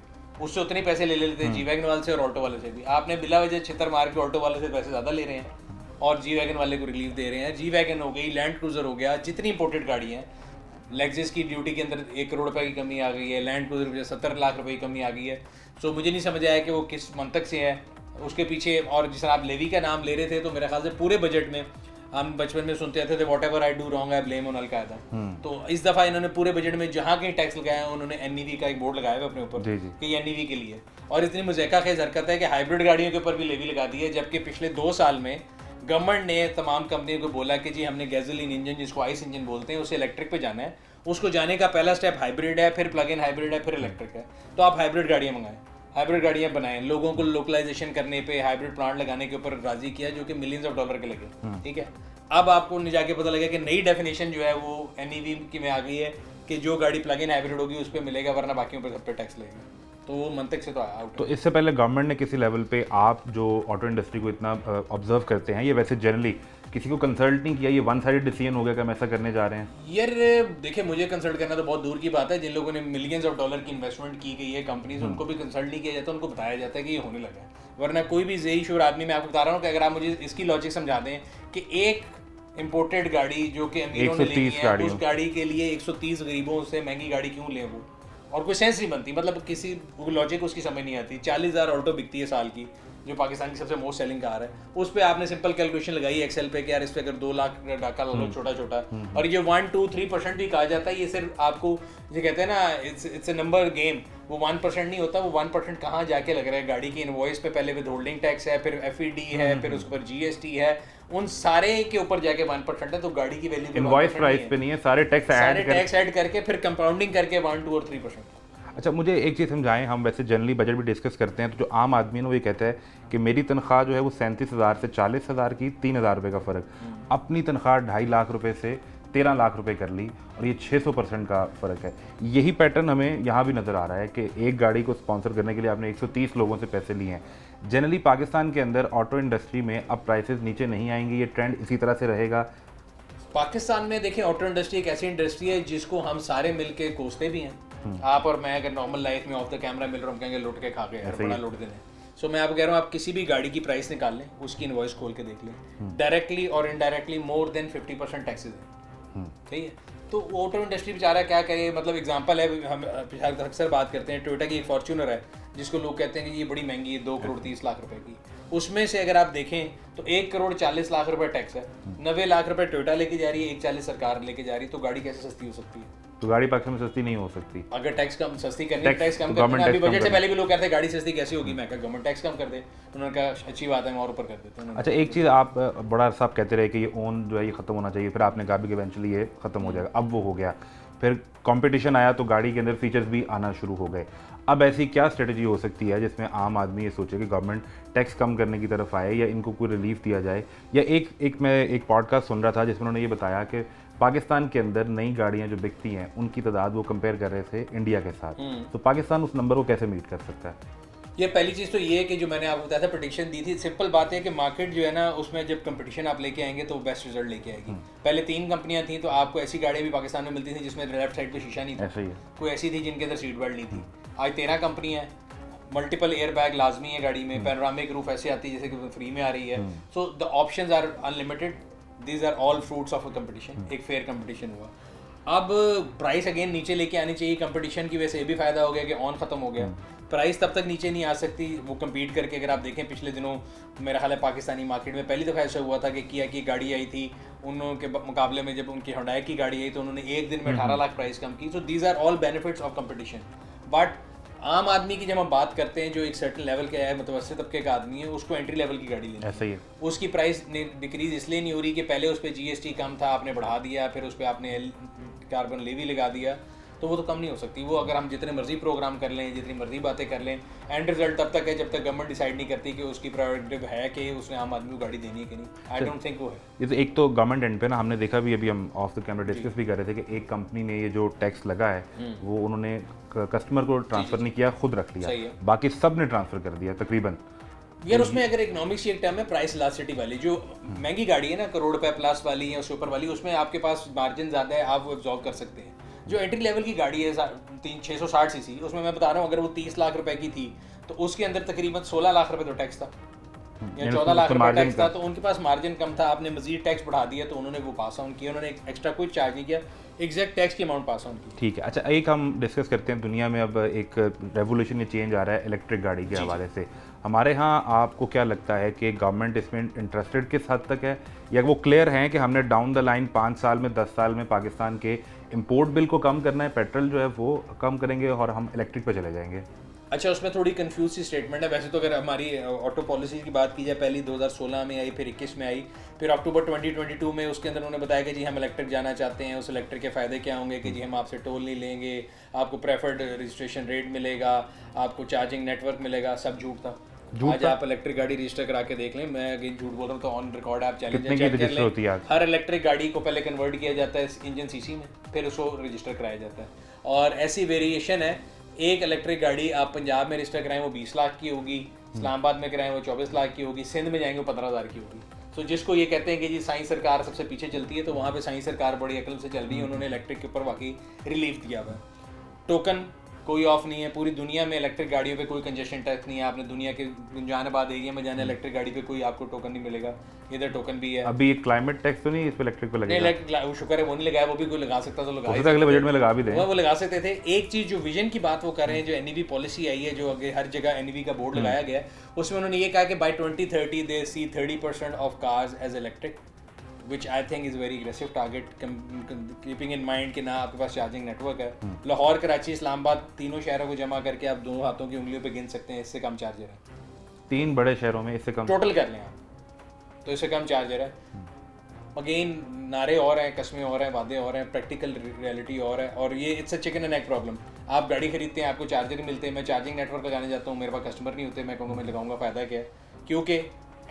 Speaker 8: उससे उतने पैसे ले लेते G वैगन वाले से और ऑल्टो वाले से भी। आपने बिला वजह छितर मार के ऑल्टो वाले से पैसे ज्यादा ले रहे हैं और G वैगन वाले को रिलीफ दे रहे हैं। G वैगन हो गई, लैंड क्रूजर हो गया, जितनी इंपोर्टेड गाड़ी हैं, लेक्सिस की ड्यूटी के अंदर 1 करोड़ रुपए की कमी आ गई है, लैंड क्रूजर में 70 लाख रुपए की कमी आ गई है। सो मुझे नहीं समझ आया कि वो किस मंतक से है उसके पीछे। और जिस तरह आप लेवी का नाम ले रहे थे, तो मेरे ख्याल से पूरे बजट में हम बचपन में सुनते थे whatever I do wrong I blame on al Qaeda. तो इस दफ़ा इन्होंने पूरे बजट में जहाँ कहीं टैक्स लगाया है उन्होंने एनईवी का एक बोर्ड लगाया हुआ अपने ऊपर कि एनईवी के लिए, और इतनी मुज़ैका खेज़ हरकत है कि हाइब्रिड गाड़ियों के ऊपर भी लेवी लगा दी है, जबकि पिछले 2 साल में गवर्नमेंट ने तमाम कंपनियों को बोला कि जी हमने गैसोलीन इंजन जिसको आइस इंजन बोलते हैं उसे इलेक्ट्रिक पे जाना है, उसको जाने का पहला स्टेप हाइब्रिड है, फिर प्लग इन हाइब्रिड है, फिर इलेक्ट्रिक है। तो आप हाइब्रिड गाड़ियाँ मंगाएं, हाइब्रिड गाड़ियाँ बनाएं, लोगों को लोकलाइजेशन करने पे हाइब्रिड प्लांट लगाने के ऊपर राजी किया जो कि मिलियंस ऑफ डॉलर के लगे, ठीक है। अब आपको जाके पता लगा कि नई डेफिनेशन जो है वो एनईवी की में आ गई है कि जो गाड़ी प्लग इन हाइब्रिड होगी उस पर मिलेगा, वरना बाकियों पर सब पे टैक्स लगेगा। तो वो मंतक से तो आउट।
Speaker 1: तो इससे पहले गवर्नमेंट ने किसी लेवल पे, आप जो ऑटो इंडस्ट्री को इतना ऑब्जर्व करते हैं, ये वैसे जनरली किसी को कंसल्ट नहीं किया, ये वन साइडेड डिसीजन हो गया कि हम ऐसा करने जा रहे हैं?
Speaker 8: यार देखिए, मुझे कंसल्ट करना तो बहुत दूर की बात है। जिन लोगों ने मिलियंस ऑफ डॉलर की इन्वेस्टमेंट की गई है कंपनीज, उनको भी कंसल्ट नहीं किया जाता, उनको बताया जाता है कि ये होने लगा है। वरना कोई भी ज़ही शुर आदमी, मैं आपको बता रहा हूँ कि अगर आप मुझे इसकी लॉजिक समझा दें कि एक इंपोर्टेड गाड़ी जो कि अमीरों ने लेनी है, उस गाड़ी के लिए 130 गरीबों से महंगी गाड़ी क्यों लें वो, और कोई सेंस नहीं बनती, मतलब किसी लॉजिक उसकी समझ नहीं आती। 40,000 ऑल्टो बिकती है साल की, जो पाकिस्तान की सबसे मोस्ट सेलिंग कार है, उस पे आपने सिंपल कैलकुलेशन लगाई एक्सेल पे कि यार इस पे अगर 2 लाख डाका ला लो छोटा छोटा, और ये 1-2-3% भी कहा जाता है, ये सिर्फ आपको ये कहते हैं ना इट्स ए नंबर गेम, वो 1% नहीं होता, वो 1% कहाँ जाके लग रहा है। गाड़ी की इनवॉइस पे पहले विद होल्डिंग टैक्स है, फिर FED है, फिर उस पर GST है, उन सारे के ऊपर जाके 1% है। तो गाड़ी की वैल्यू
Speaker 1: इनवॉइस प्राइस पे नहीं है, सारे टैक्स
Speaker 8: ऐड करके फिर कंपाउंडिंग करके 1-2 और 3%।
Speaker 1: अच्छा, मुझे एक चीज़ समझाएं, हम वैसे जनरली बजट भी डिस्कस करते हैं, तो जो आम आदमी है वो ये कहता है कि मेरी तनख्वाह जो है वो 37,000 से 40,000 की, 3,000 रुपये का फ़र्क, अपनी तनख्वाह 2.5 लाख रुपए से 13 लाख रुपए कर ली, और ये 600% का फ़र्क है। यही पैटर्न हमें यहाँ भी नज़र आ रहा है कि एक गाड़ी को स्पॉन्सर करने के लिए आपने 130 लोगों से पैसे लिए हैं। जनरली पाकिस्तान के अंदर ऑटो इंडस्ट्री में अब प्राइसेस नीचे नहीं आएंगे, ये ट्रेंड इसी तरह से रहेगा?
Speaker 8: पाकिस्तान में देखें, ऑटो इंडस्ट्री एक ऐसी इंडस्ट्री है जिसको हम सारे मिल के कोसते भी हैं। आप और मैं अगर नॉर्मल लाइफ में ऑफ द कैमरा मिल रहा हूँ, हम कहेंगे लुट के खा गए यार, बड़ा लुट देने। सो मैं आपको कह रहा हूँ, आप किसी भी गाड़ी की प्राइस निकाल लें, उसकी इनवॉइस खोल के देख लें, डायरेक्टली और इनडायरेक्टली मोर देन 50% टैक्सेस हैं, ठीक है। तो ऑटो इंडस्ट्री बेचारा क्या करे, मतलब एग्जांपल है, हम अक्सर बात करते हैं, टोयोटा की एक फॉर्च्यूनर है जिसको लोग कहते हैं कि ये बड़ी महंगी है, 2 करोड़ 30 लाख रुपए की। उसमें से अगर आप देखें तो 1 करोड़ 40 लाख रुपए टैक्स है, 90 लाख रुपए टोयोटा लेके जा रही है, 140 सरकार लेके जा रही है। तो गाड़ी कैसे सस्ती हो सकती है?
Speaker 1: तो गाड़ी पाकिस्तान में सस्ती नहीं हो सकती।
Speaker 8: अगर टैक्स कम सस्ती करनी है, टैक्स कम करना है। अभी बजट से पहले भी लोग कहते हैं गाड़ी सस्ती कैसे होगी, मैं कहा गवर्नमेंट टैक्स कम कर दे, उन्होंने कहा अच्छी बात है, हम और ऊपर कर देते हैं।
Speaker 1: अच्छा, एक चीज़ आप बड़ा अरसा आप कहते रहे कि ये ओन जो है ये ख़त्म होना चाहिए, फिर आपने कहा भी कि इवेंचुअली ये ख़त्म हो जाएगा, अब वो हो गया। फिर कंपटीशन आया तो गाड़ी के अंदर फीचर्स भी आना शुरू हो गए। अब ऐसी क्या स्ट्रेटजी हो सकती है जिसमें आम आदमी ये सोचे कि गवर्नमेंट टैक्स कम करने की तरफ आए, या इनको कोई रिलीफ दिया जाए? या मैं एक पॉडकास्ट सुन रहा था जिसमें उन्होंने ये बताया कि पाकिस्तान के अंदर नई गाड़ियाँ जो बिकती हैं उनकी तादाद वो कंपेयर कर रहे थे इंडिया के साथ, तो पाकिस्तान उस नंबर को कैसे मीट कर सकता है?
Speaker 8: ये पहली चीज़ तो ये है कि जो मैंने आपको बताया था, प्रेडिक्शन दी थी, सिंपल बात है कि मार्केट जो है ना, उसमें जब कंपटीशन आप लेके आएंगे तो बेस्ट रिजल्ट लेके आएगी। पहले 3 कंपनियां थी, तो आपको ऐसी गाड़ियाँ भी पाकिस्तान में मिलती थी जिसमें लेफ्ट साइड पे शीशा नहीं था,
Speaker 1: ऐसा ही है।
Speaker 8: कोई ऐसी थी जिनके अंदर सीट बेल्ट नहीं थी। आज 13 कंपनियां हैं, मल्टीपल एयर बैग लाजमी है गाड़ी में, पैनोरामिक रूफ ऐसे आती है जैसे कि फ्री में आ रही है। So the options are unlimited, these are all fruits of a competition, एक फेयर कंपटीशन हुआ। अब प्राइस अगेन नीचे लेके आनी चाहिए, कंपटीशन की वजह से ये भी फायदा हो गया कि ऑन खत्म हो गया। प्राइस तब तक नीचे नहीं आ सकती वो कम्पीट करके। अगर आप देखें पिछले दिनों मेरा ख्याल है पाकिस्तानी मार्केट में पहली दफ़ा ऐसा हुआ था कि किया की गाड़ी आई थी, उनके मुकाबले में जब उनकी हुंडई की गाड़ी आई तो उन्होंने एक दिन में 18 लाख प्राइस कम की। So these are all benefits of competition. But आम आदमी की जब हम बात करते हैं, जो एक सर्टन लेवल का है, मुतवस्सित तबके का आदमी है, उसको एंट्री लेवल की गाड़ी लेनी
Speaker 1: ऐसा ही है।
Speaker 8: उसकी प्राइस डिक्रीज इसलिए नहीं हो रही कि पहले उस पर GST कम था, आपने बढ़ा दिया, फिर उस पर आपने कार्बन लेवी लगा दिया, तो वो तो कम नहीं हो सकती। वो अगर हम जितने मर्जी प्रोग्राम कर लें, जितनी मर्जी बातें कर लें, एंड रिजल्ट तब तक है जब तक गवर्नमेंट डिसाइड नहीं करती कि उसकी प्रायोरिटी है कि उसने आम आदमी को गाड़ी देनी है कि नहीं। आई डोंट थिंक वो है।
Speaker 1: ये एक तो गवर्नमेंट एंड पे ना, हमने देखा भी, अभी हम ऑफ द कैमरा डिस्कस भी कर रहे थे कि एक कंपनी ने ये जो टैक्स लगा है वो उन्होंने कस्टमर को ट्रांसफ़र नहीं किया, खुद रख लिया, बाकी सब ने ट्रांसफ़र कर दिया तकरीबन।
Speaker 8: यार उसमें अगर इकोनॉमिक्स की एक टर्म है प्राइस इलास्टिसिटी वाली, जो महंगी गाड़ी है ना, करोड़ रुपए प्लस वाली या उससे ऊपर वाली, उसमें आपके पास मार्जिन ज़्यादा है, आप वो एब्जॉर्व कर सकते हैं। जो एंट्री लेवल की गाड़ी है 660 सीसी, उसमें मैं बता रहा हूँ अगर वो 30 लाख रुपए की थी तो उसके अंदर तकरीबन 16 लाख रुपए तो टैक्स था। या
Speaker 1: यानी
Speaker 8: 14 लाख
Speaker 1: उसमें
Speaker 8: रुपए
Speaker 1: margin
Speaker 8: टैक्स था,
Speaker 1: कम।
Speaker 8: तो उनके पास मार्जिन कम था, आपने मजीद टैक्स बढ़ा दिया तो उन्होंने वो पास ऑन किया, उन्होंने एक्स्ट्रा कोई चार्ज नहीं किया, एग्जैक्ट टैक्स की अमाउंट पास ऑन की।
Speaker 1: ठीक है। अच्छा, एक हम डिस्कस करते हैं, दुनिया में अब एक रेवोल्यूशन चेंज आ रहा है इलेक्ट्रिक गाड़ी के हवाले से। हमारे यहाँ आपको क्या लगता है कि गवर्नमेंट इसमें इंटरेस्टेड किस हद तक है, या वो क्लियर हैं कि हमने डाउन द लाइन 5 साल में 10 साल में पाकिस्तान के इंपोर्ट बिल को कम करना है, पेट्रोल जो है वो कम करेंगे और हम इलेक्ट्रिक पे चले जाएंगे?
Speaker 8: अच्छा, उसमें थोड़ी कंफ्यूज सी स्टेटमेंट है। वैसे तो अगर हमारी ऑटो पॉलिसी की बात की जाए, पहली 2016 में आई, फिर 21 में आई, फिर अक्टूबर 2022 में उसके अंदर उन्होंने बताया कि जी हम इलेक्ट्रिक जाना चाहते हैं, उस इलेक्ट्रिक के फ़ायदे क्या होंगे कि जी हम आपसे टोल नहीं लेंगे, आपको प्रेफर्ड रजिस्ट्रेशन रेट मिलेगा, आपको चार्जिंग नेटवर्क मिलेगा। सब झूठ था। आज आप इलेक्ट्रिक गाड़ी रजिस्टर करा के देख लें, मैं अगेन झूठ बोल रहा हूँ तो ऑन रिकॉर्ड आप चैलेंज
Speaker 1: कितने की
Speaker 8: चेक कर
Speaker 1: रजिस्टर होती है आज?
Speaker 8: लें। हर इलेक्ट्रिक गाड़ी को पहले कन्वर्ट किया जाता है इंजन सीसी में, फिर उसको रजिस्टर कराया जाता है, और ऐसी वेरिएशन है। एक इलेक्ट्रिक गाड़ी आप पंजाब में रजिस्टर कराएं वो 20 लाख की होगी, इस्लामाबाद में कराएं वो 24 लाख की होगी, सिंध में जाएंगे वो 15,000 की होगी। तो जिसको ये कहते हैं कि जी साई सरकार सबसे पीछे चलती है, तो वहाँ पे साई सरकार बड़ी अकल से चल रही है, उन्होंने इलेक्ट्रिक के ऊपर वाकई रिलीफ दिया हुआ है। टोकन कोई ऑफ नहीं है, पूरी दुनिया में इलेक्ट्रिक गाड़ियों पे कोई कंजेशन टैक्स नहीं है। आपने दुनिया के जहानाबाद एरिया में जाना इलेक्ट्रिक गाड़ी पे कोई आपको टोकन नहीं मिलेगा, इधर टोकन भी है।
Speaker 1: अभी ये क्लाइमेट टैक्स तो नहीं इस पे इलेक्ट्रिक पे लगेगा?
Speaker 8: नहीं, शुक्र है वो नहीं लगाया, वो भी कोई लगा सकता तो लगा
Speaker 1: हो
Speaker 8: ही
Speaker 1: सकता है अगले बजट में लगा भी दें।
Speaker 8: वो लगा सकते थे। एक चीज जो विजन की बात वो कर रहे हैं, जो एनईवी पॉलिसी आई है, जो हर जगह एनईवी का बोर्ड लगाया गया है, उसमें उन्होंने ये कहा कि by 2030 they see 30% of cars as electric, which I think is very aggressive target, keeping in mind कि ना आपके पास चार्जिंग नेटवर्क है। लाहौर, कराची, इस्लामाबाद तीनों शहरों को जमा करके आप दोनों हाथों की उंगलियों पे गिन सकते हैं, इससे कम चार्जर है।
Speaker 1: 3 बड़े शहरों में इससे कम
Speaker 8: टोटल कर लें आप तो इससे कम चार्जर है। अगेन नारे और हैं, कस्में और हैं, वादे और हैं, प्रैक्टिकल रियलिटी और है, और ये it's a chicken and egg problem. आप गाड़ी खरीदते हैं, आपको चार्जर नहीं मिलते, मैं चार्जिंग नेटवर्क लगाने जाता हूँ, मेरे पास कस्टमर नहीं होते, मैं कहूँगा मैं लगाऊंगा, फ़ायदा क्या है? क्योंकि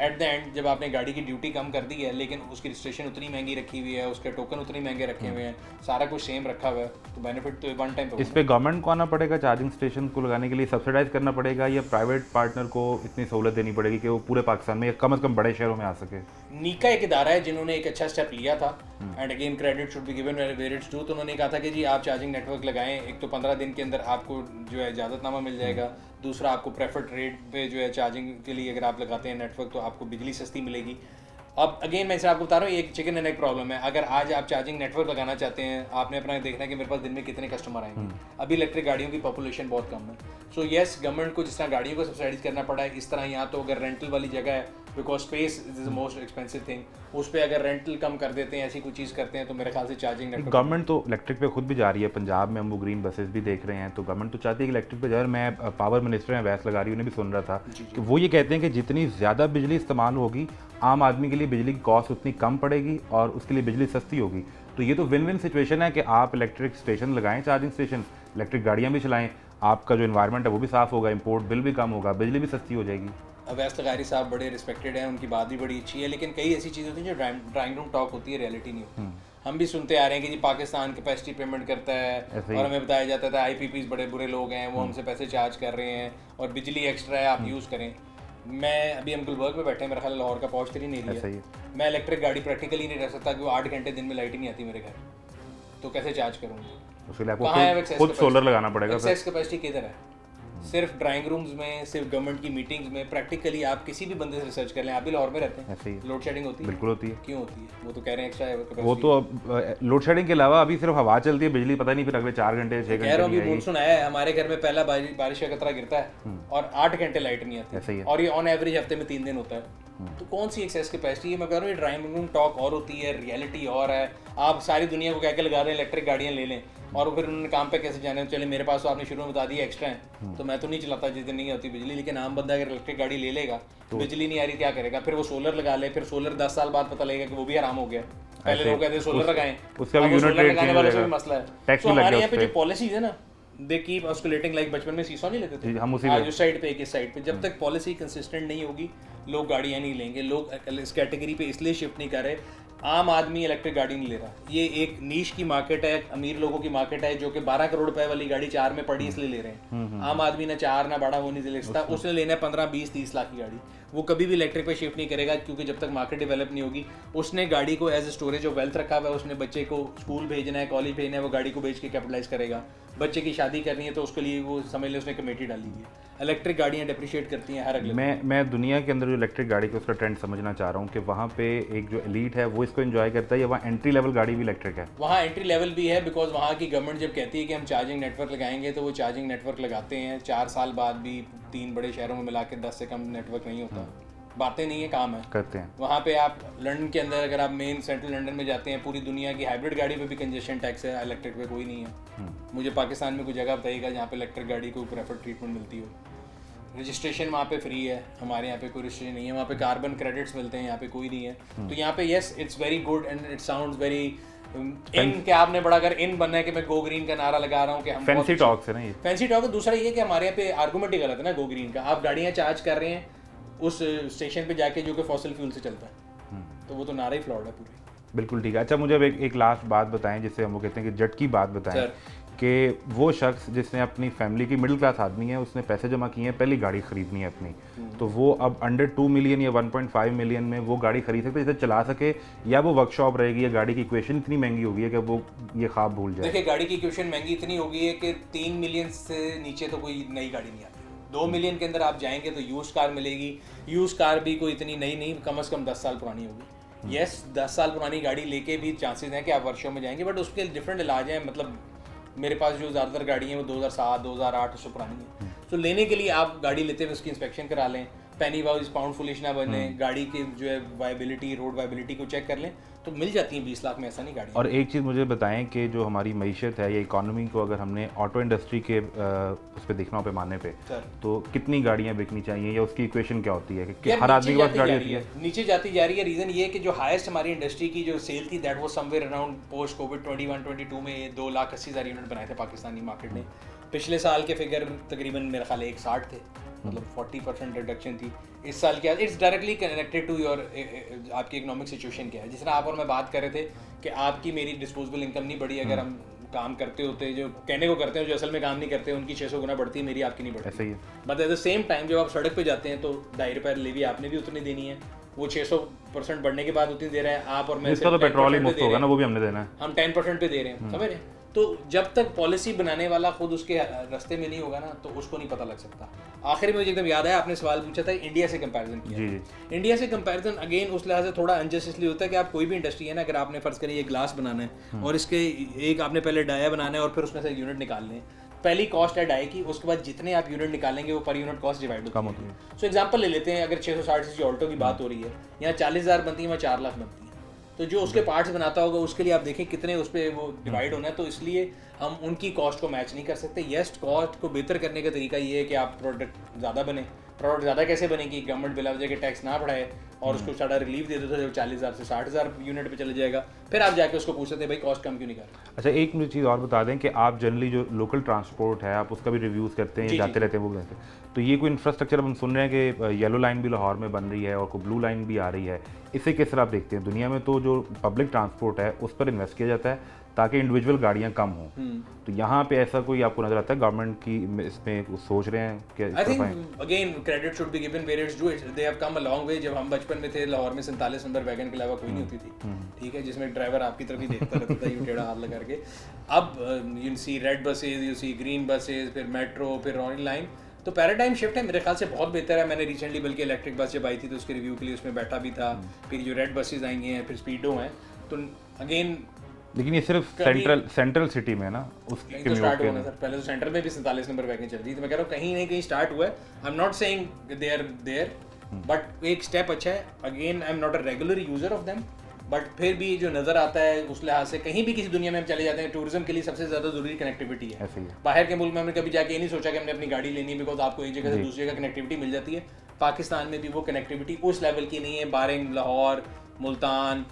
Speaker 8: एट द एंड जब आपने गाड़ी की ड्यूटी कम कर दी है, लेकिन उसकी रजिस्ट्रेशन उतनी महंगी रखी हुई है, उसके टोकन उतनी महंगे रखे हुए हैं, सारा कुछ सेम रखा हुआ है, तो बेनिफिट तो वन टाइम
Speaker 1: इस पे गवर्नमेंट को आना पड़ेगा चार्जिंग स्टेशन को लगाने के लिए, सब्सिडाइज करना पड़ेगा, या प्राइवेट पार्टनर को इतनी सहूलत देनी पड़ेगी कि वो पूरे पाकिस्तान में या कम से कम बड़े शहरों में आ सके?
Speaker 8: नीका एक इदारा है जिन्होंने एक अच्छा स्टेप लिया था, and again credit should be given where it's due. तो उन्होंने कहा था कि जी आप चार्जिंग नेटवर्क लगाएं, एक तो 15 दिन के अंदर आपको जो है इजाज़तनामा मिल जाएगा, दूसरा आपको प्रेफर्ड रेट पे जो है चार्जिंग के लिए अगर आप लगाते हैं नेटवर्क तो आपको बिजली सस्ती मिलेगी। अब अगेन मैं इसे आपको बता रहा हूँ, ये एक चिकन एंड एग प्रॉब्लम है। अगर आज आप चार्जिंग नेटवर्क लगाना चाहते हैं, आपने अपना देखना है कि मेरे पास दिन में कितने कस्टमर आएंगे। अभी इलेक्ट्रिक गाड़ियों की पॉपुलेशन बहुत कम है, सो येस गवर्नमेंट को जिस तरह गाड़ियों को सब्सिडाइज करना पड़ा है, इस तरह यहाँ तो अगर रेंटल वाली जगह है, because space is the most expensive thing, उस पर अगर रेंटल कम कर देते हैं, ऐसी कोई चीज़ करते हैं, तो मेरे ख्याल से चार्जिंग नेटवर्क
Speaker 1: गवर्नमेंट तो इलेक्ट्रिक पे खुद भी जा रही है, पंजाब में हम वो ग्रीन बसेस भी देख रहे हैं, तो गवर्नमेंट तो चाहती है कि इलेक्ट्रिक पे जाए। मैं पावर मिनिस्टर हैं वैस लगा रही उन्हें भी सुन रहा था कि वो ये कहते हैं कि जितनी ज़्यादा बिजली इस्तेमाल होगी, आम आदमी के लिए बिजली की कॉस्ट उतनी कम पड़ेगी और उसके लिए बिजली सस्ती होगी। तो ये तो विन विन सिचुएशन है कि आप इलेक्ट्रिक स्टेशन लगाएं, चार्जिंग स्टेशन, इलेक्ट्रिक गाड़ियाँ भी चलाएं, आपका जो इन्वायरमेंट है वो भी साफ़ होगा, इंपोर्ट बिल भी कम होगा, बिजली भी सस्ती हो जाएगी।
Speaker 8: अवैस लगारी साहब बड़े रिस्पेक्टेड हैं, उनकी बात भी बड़ी अच्छी है, लेकिन कई ऐसी चीज़ें होती हैं जो ड्राइंग रूम टॉक होती है, रियलिटी नहीं होती। हम भी सुनते आ रहे हैं कि जी पाकिस्तान कैपेसिटी पेमेंट करता है, और हमें बताया जाता था IPPs बड़े बुरे लोग हैं, वो हमसे पैसे चार्ज कर रहे हैं, और बिजली एक्स्ट्रा है आप यूज़ करें। मैं अभी हम गुलबर्ग में बैठे हैं, मेरा ख्याल लाहौर का पहुँच नहीं
Speaker 1: ऐसा ही
Speaker 8: एरिया,
Speaker 1: है।
Speaker 8: मैं इलेक्ट्रिक गाड़ी प्रैक्टिकली नहीं रह सकता कि वो 8 घंटे दिन में लाइट ही नहीं आती मेरे घर, तो कैसे चार्ज करूँगा?
Speaker 1: उसके लिए
Speaker 8: कहाँ है
Speaker 1: आपको खुद सोलर लगाना पड़ेगा।
Speaker 8: एक्सेस कैपेसिटी किधर है? सिर्फ ड्राइंग रूम्स में, सिर्फ गवर्नमेंट की मीटिंग्स में। प्रैक्टिकली आप किसी भी बंदे से रिसर्च कर लें, आप भी लाहौर में रहते
Speaker 1: ऐसे ही
Speaker 8: हैं, लोड शेडिंग होती है?
Speaker 1: बिल्कुल होती है।
Speaker 8: क्यों होती है? वो तो कह रहे हैं एक्स्ट्रा
Speaker 1: वो तो अब लोड शेडिंग के अलावा अभी सिर्फ हवा चलती है, बिजली पता नहीं फिर अगले 4 घंटे 6
Speaker 8: कह रहा
Speaker 1: घंटे
Speaker 8: हूँ
Speaker 1: नहीं
Speaker 8: कि
Speaker 1: आएगी।
Speaker 8: मानसून आया है, हमारे घर में पहला बारिश का कतरा गिरता है और 8 घंटे लाइट नहीं
Speaker 1: ऐसा ही
Speaker 8: आती,
Speaker 1: है।
Speaker 8: और ये ऑन एवरेज हफ्ते में 3 दिन होता है। तो कौन सी एक्सेस कैपेसिटी है? मैं कह रहा हूँ ये ड्राइंग रूम टॉक और होती है, रियलिटी और है। आप सारी दुनिया को कह के लगा रहे हैं इलेक्ट्रिक गाड़ियाँ ले लें, और फिर उन्होंने काम पे कैसे जाने? चले मेरे पास तो आपने शुरू में बता दिया एक्स्ट्रा है, तो मैं तो नहीं चलाता जिस दिन नहीं होती बिजली, लेकिन आम बंदा अगर इलेक्ट्रिक गाड़ी ले लेगा, बिजली नहीं आ रही क्या करेगा? फिर वो सोलर लगा ले, फिर सोलर 10 साल बाद पता लगेगा कि वो भी हराम हो गया। पहले लोग कहते सोलर लगाएं,
Speaker 1: उसका भी
Speaker 8: अब वो
Speaker 1: यूनिट
Speaker 8: सोलर
Speaker 1: रेट
Speaker 8: लगाने
Speaker 1: चेंज
Speaker 8: वालों
Speaker 1: हो
Speaker 8: से भी
Speaker 1: जाएगा,
Speaker 8: मसला है।
Speaker 1: टैक्स
Speaker 8: तो
Speaker 1: भी लग
Speaker 8: हमारे
Speaker 1: गया
Speaker 8: यहाँ पे
Speaker 1: उस
Speaker 8: जो पॉलिसीज है ना, दे कीप ऑस्कुलेटिंग लाइक बचपन में सीसो नहीं लेते थे,
Speaker 1: हम उसी
Speaker 8: आज उस साइड पे एक इस साइड पे। जब तक पॉलिसी कंसिस्टेंट नहीं होगी, लोग गाड़ियाँ नहीं लेंगे। लोग इस कैटेगरी पे इसलिए शिफ्ट नहीं कर रहे, आम आदमी इलेक्ट्रिक गाड़ी नहीं ले रहा। ये एक नीश की मार्केट है, अमीर लोगों की मार्केट है, जो कि 12 करोड़ रुपए वाली गाड़ी 4 में पड़ी इसलिए ले रहे हैं। आम आदमी ना 4 ना बड़ा वो नहीं ले सकता, उसने लेना है 15, 20, 30 लाख की गाड़ी। वो कभी भी इलेक्ट्रिक पे शिफ्ट नहीं करेगा, क्योंकि जब तक मार्केट डेवलप नहीं होगी। उसने गाड़ी को as a storage of wealth रखा हुआ है, उसने बच्चे को स्कूल भेजना है, कॉलेज भेजना है, वो गाड़ी को बेच के कैपिटलाइज करेगा। बच्चे की शादी करनी है तो उसके लिए वो समझ ले उसने कमेटी डाली हुई है। इलेक्ट्रिक गाड़ियाँ डिप्रिशिएट करती हैं हर अगले।
Speaker 1: मैं दुनिया के अंदर जो इलेक्ट्रिक गाड़ी का उसका ट्रेंड समझना चाह रहा हूँ कि वहाँ पे एक जो एलीट है वो इसको एंजॉय करता है, या वहाँ एंट्री लेवल गाड़ी भी इलेक्ट्रिक है?
Speaker 8: वहाँ एंट्री लेवल भी है, बिकॉज वहाँ की गवर्नमेंट जब कहती है कि हम चार्जिंग नेटवर्क लगाएंगे तो वो चार्जिंग नेटवर्क लगाते हैं। 4 साल बाद भी 3 बड़े शहरों में मिला के 10 से कम नेटवर्क नहीं होता। बातें नहीं है, काम है,
Speaker 1: करते हैं।
Speaker 8: वहाँ पे आप लंदन के अंदर अगर आप मेन सेंट्रल लंदन में जाते हैं, पूरी दुनिया की हाइब्रिड गाड़ी पे भी कंजेशन टैक्स है, इलेक्ट्रिक पे कोई नहीं है। मुझे पाकिस्तान में कोई जगह बताइएगा जहाँ पे इलेक्ट्रिक गाड़ी को प्रेफर्ड ट्रीटमेंट मिलती हो। रजिस्ट्रेशन वहाँ पे फ्री है, हमारे यहाँ पे कोई रजिस्ट्रेशन नहीं है। वहाँ पे कार्बन क्रेडिट्स मिलते हैं, यहाँ पे कोई नहीं है। तो यहाँ पे yes it's very good and it sounds very इन के आपने बड़ा अगर इन बनना है कि मैं गो ग्रीन का नारा लगा रहा हूँ कि हम
Speaker 1: फैंसी टॉक है ना ये।
Speaker 8: फैंसी टॉक है। दूसरा ये कि हमारे यहाँ पे आर्गूमेंट ही गलत है ना गो ग्रीन का। आप गाड़ियाँ चार्ज कर रहे हैं उस स्टेशन पे जाके जो कि फॉसिल फ्यूल से चलता है, तो वो तो नारा ही फ्लॉड है पूरी।
Speaker 1: बिल्कुल ठीक है। अच्छा मुझे अब एक लास्ट बात बताएं, जिससे हम वो कहते हैं कि जट की बात बताएं कि वो शख्स जिसने अपनी फैमिली की मिडिल क्लास आदमी है, उसने पैसे जमा किए हैं, पहली गाड़ी खरीदनी है अपनी, तो वो अब अंडर 2 मिलियन या 1.5 मिलियन में वो गाड़ी खरीद सकते हैं जिसे चला सके, या वो वर्कशॉप रहेगी, या गाड़ी की इक्वेशन इतनी महंगी होगी है कि वो ये ख्वाब भूल जाए?
Speaker 8: देखिए गाड़ी की इक्वेशन महंगी इतनी हो गई है कि 3 मिलियन से नीचे तो कोई नई गाड़ी नहीं आती। 2 मिलियन के अंदर आप जाएंगे तो यूज कार मिलेगी। यूज कार भी कोई इतनी नई नहीं, कम से कम 10 साल पुरानी होगी। यस 10 साल पुरानी गाड़ी लेके भी चांसेस हैं कि आप वर्षों में जाएंगे, बट उसके डिफरेंट इलाज हैं। मतलब मेरे पास जो ज़्यादातर गाड़ी हैं वो 2007 2008 उससे पुरानी है। तो लेने के लिए आप गाड़ी लेते हुए उसकी इंस्पेक्शन करा लें, पेनी वाइज पाउंड फुलिश ना बने, गाड़ी की जो है वायबिलिटी, रोड वायबिलिटी को चेक कर लें, तो मिल जाती हैं 20 लाख में, ऐसा नहीं गाड़ी।
Speaker 1: और एक चीज़ मुझे बताएं कि जो हमारी मईशत है या इकोनॉमी को अगर हमने ऑटो इंडस्ट्री के उस पर देखना हो पैमाने पे, तो कितनी गाड़ियाँ बिकनी चाहिए, या उसकी इक्वेशन क्या होती है कि हर आदमी के पास गाड़ी होती है?
Speaker 8: नीचे जाती जा रही है। रीज़न ये है कि जो हाईएस्ट हमारी इंडस्ट्री की जो सेल थी that was somewhere around post Covid 21-22 में 2,80,000 यूनिट बनाए थे पाकिस्तानी मार्केट ने। पिछले साल के फिगर तकरीबन मेरे ख्याल 160 थे, मतलब 40% रिडक्शन थी। इस साल क्या, it's directly connected to your आपकी इकोनॉमिक सिचुएशन क्या है। जिस तरह आप और मैं बात कर रहे थे कि आपकी मेरी डिस्पोजेबल इनकम नहीं बढ़ी, अगर हम काम करते होते, जो कहने को करते हैं, जो असल में काम नहीं करते, उनकी 600 गुना बढ़ती है, मेरी आपकी नहीं बढ़ती।
Speaker 1: ऐसा ही है।
Speaker 8: But at the same time जब आप सड़क पे जाते हैं तो 2.5 रुपये लेवी आपने भी उतनी देनी है। वो 600% बढ़ने के बाद उतनी दे रहे हैं आप और मैं।
Speaker 1: इसका तो पेट्रोल ही मुफ्त होगा ना, वो भी हमने देना है।
Speaker 8: हम 10% पे दे रहे हैं, समझ रहे हैं? तो जब तक पॉलिसी बनाने वाला खुद उसके रास्ते में नहीं होगा ना, तो उसको नहीं पता लग सकता। आखिर में मुझे एकदम याद आया, आपने सवाल पूछा था इंडिया से कंपैरिजन किया।
Speaker 1: जी।
Speaker 8: इंडिया से कंपैरिजन अगेन उस लिहाज से थोड़ा अनजस्ट इसलिए होता है कि आप कोई भी इंडस्ट्री है ना, अगर आपने फर्ज करिए ग्लास बनाना है और इसके एक आपने पहले डाया बनाना है और फिर उसमें से यूनिट निकालने हैं। पहली कॉस्ट है डाई की, उसके बाद जितने आप यूनिट निकालेंगे वो पर यूनिट कॉस्ट डिवाइड होती है। सो एग्जांपल ले लेते हैं, अगर 660 की ऑल्टो की बात हो रही है, यहाँ 40,000 बनती है, वहाँ 4 लाख बनती है। तो जो उसके पार्ट्स बनाता होगा उसके लिए आप देखें कितने उस पर वो डिवाइड होना है। तो इसलिए हम उनकी कॉस्ट को मैच नहीं कर सकते। येस कॉस्ट को बेहतर करने का तरीका ये है कि आप प्रोडक्ट ज़्यादा बने। प्रोडक्ट ज़्यादा कैसे बने कि गवर्नमेंट बिला वजह के टैक्स ना बढ़ाए और उसको सारा रिलीफ दे देता है, जब 40,000 से 60,000 यूनिट पे चले जाएगा, फिर आप जाके उसको पूछ सकते हैं भाई कॉस्ट कम क्यों नहीं कर रहे।
Speaker 1: अच्छा एक मुझे चीज़ और बता दें कि आप जनरली जो लोकल ट्रांसपोर्ट है आप उसका भी रिव्यूज़ करते हैं, जाते रहते हैं वो कहते हैं, तो ये कोई इंफ्रास्ट्रक्चर हम सुन रहे हैं कि येलो लाइन भी लाहौर में बन रही है और कोई ब्लू लाइन भी आ रही है, इसे किस तरह आप देखते हैं? दुनिया में तो जो पब्लिक ट्रांसपोर्ट है उस पर इन्वेस्ट किया जाता है ताकि इंडिविजुअल गाड़ियाँ कम हों, तो यहाँ पे ऐसा कोई आपको नजर आता है गवर्नमेंट की इसमें सोच रहे हैं कि?
Speaker 8: I think again credit should be given where it's due it, they have come a long way. जब हम बचपन में थे लाहौर में 47 नंबर वैगन के अलावा कोई नहीं होती थी, ठीक है, जिसमें ड्राइवर आपकी तरफ ही देखता रहता था यूं टेढ़ा हाथ लगा के। अब you see red buses, you see green buses, फिर मेट्रो, फिर रॉयल लाइन, तो पैराडाइम शिफ्ट है मेरे ख्याल से बहुत बेहतर है। मैंने रिसेंटली बल्कि इलेक्ट्रिक बस जब आई थी तो उसके रिव्यू के लिए उसमें बैठा भी था। फिर जो रेड बसेज आई हैं, फिर स्पीडो हैं, तो अगेन
Speaker 1: लेकिन ये सिर्फ सेंट्रल सिटी में ना, उसकी
Speaker 8: तो स्टार्ट हुआ ना सर, पहले तो सेंटर में भी 47 नंबर वैगन चल रही थी। तो मैं कह रहा हूँ कहीं नहीं कहीं स्टार्ट हुआ है। I am not saying they are there, but एक स्टेप अच्छा है। Again I am not a regular user of them, but फिर भी जो नज़र आता है उस लिहाज से कहीं भी किसी दुनिया में हम चले जाते हैं, टूरिज्म के लिए सबसे ज़्यादा ज़रूरी कनेक्टिविटी है। बाहर के मुल्क में हमने कभी जाके ये नहीं सोचा कि हमने अपनी गाड़ी लेनी है, बिकॉज आपको एक जगह से दूसरी जगह कनेक्टिविटी मिल जाती है। पाकिस्तान में भी वो कनेक्टिविटी उस लेवल की नहीं है। बारिंग, लाहौर, मुल्तान,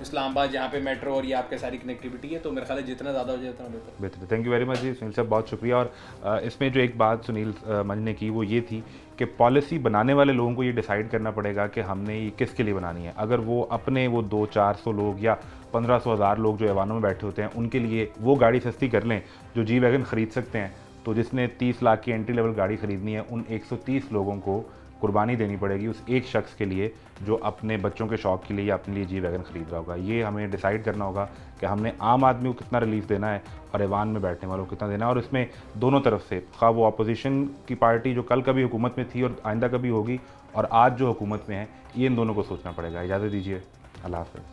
Speaker 8: इस्लामाबाद, जहाँ पे मेट्रो और ये आपके सारी कनेक्टिविटी है, तो मेरे ख्याल है जितना ज़्यादा हो जाए उतना
Speaker 1: बेहतर। थैंक यू वेरी मच जी सुनील साहब, बहुत शुक्रिया। और इसमें जो एक बात सुनील मंज ने की वो ये थी कि पॉलिसी बनाने वाले लोगों को ये डिसाइड करना पड़ेगा कि हमने ये किसके लिए बनानी है। अगर वो अपने वो 200-400 लोग या 1500-1000 लोग जो ऐवानों में बैठे होते हैं उनके लिए वो गाड़ी सस्ती कर लें जो जी वैगन ख़रीद सकते हैं, तो जिसने 30 लाख की एंट्री लेवल गाड़ी ख़रीदनी है उन 130 लोगों को कुर्बानी देनी पड़ेगी उस एक शख्स के लिए जो अपने बच्चों के शौक़ के लिए या अपने लिए जी वैगन ख़रीद रहा होगा। ये हमें डिसाइड करना होगा कि हमने आम आदमी को कितना रिलीफ देना है और ऐवान में बैठने वालों को कितना देना है, और इसमें दोनों तरफ से, खा वो अपोजिशन की पार्टी जो कल कभी हुकूमत में थी और आइंदा कभी होगी, और आज जो हुकूमत में है, ये इन दोनों को सोचना पड़ेगा। इजाज़त दीजिए, अल्लाह हाफ़िज़।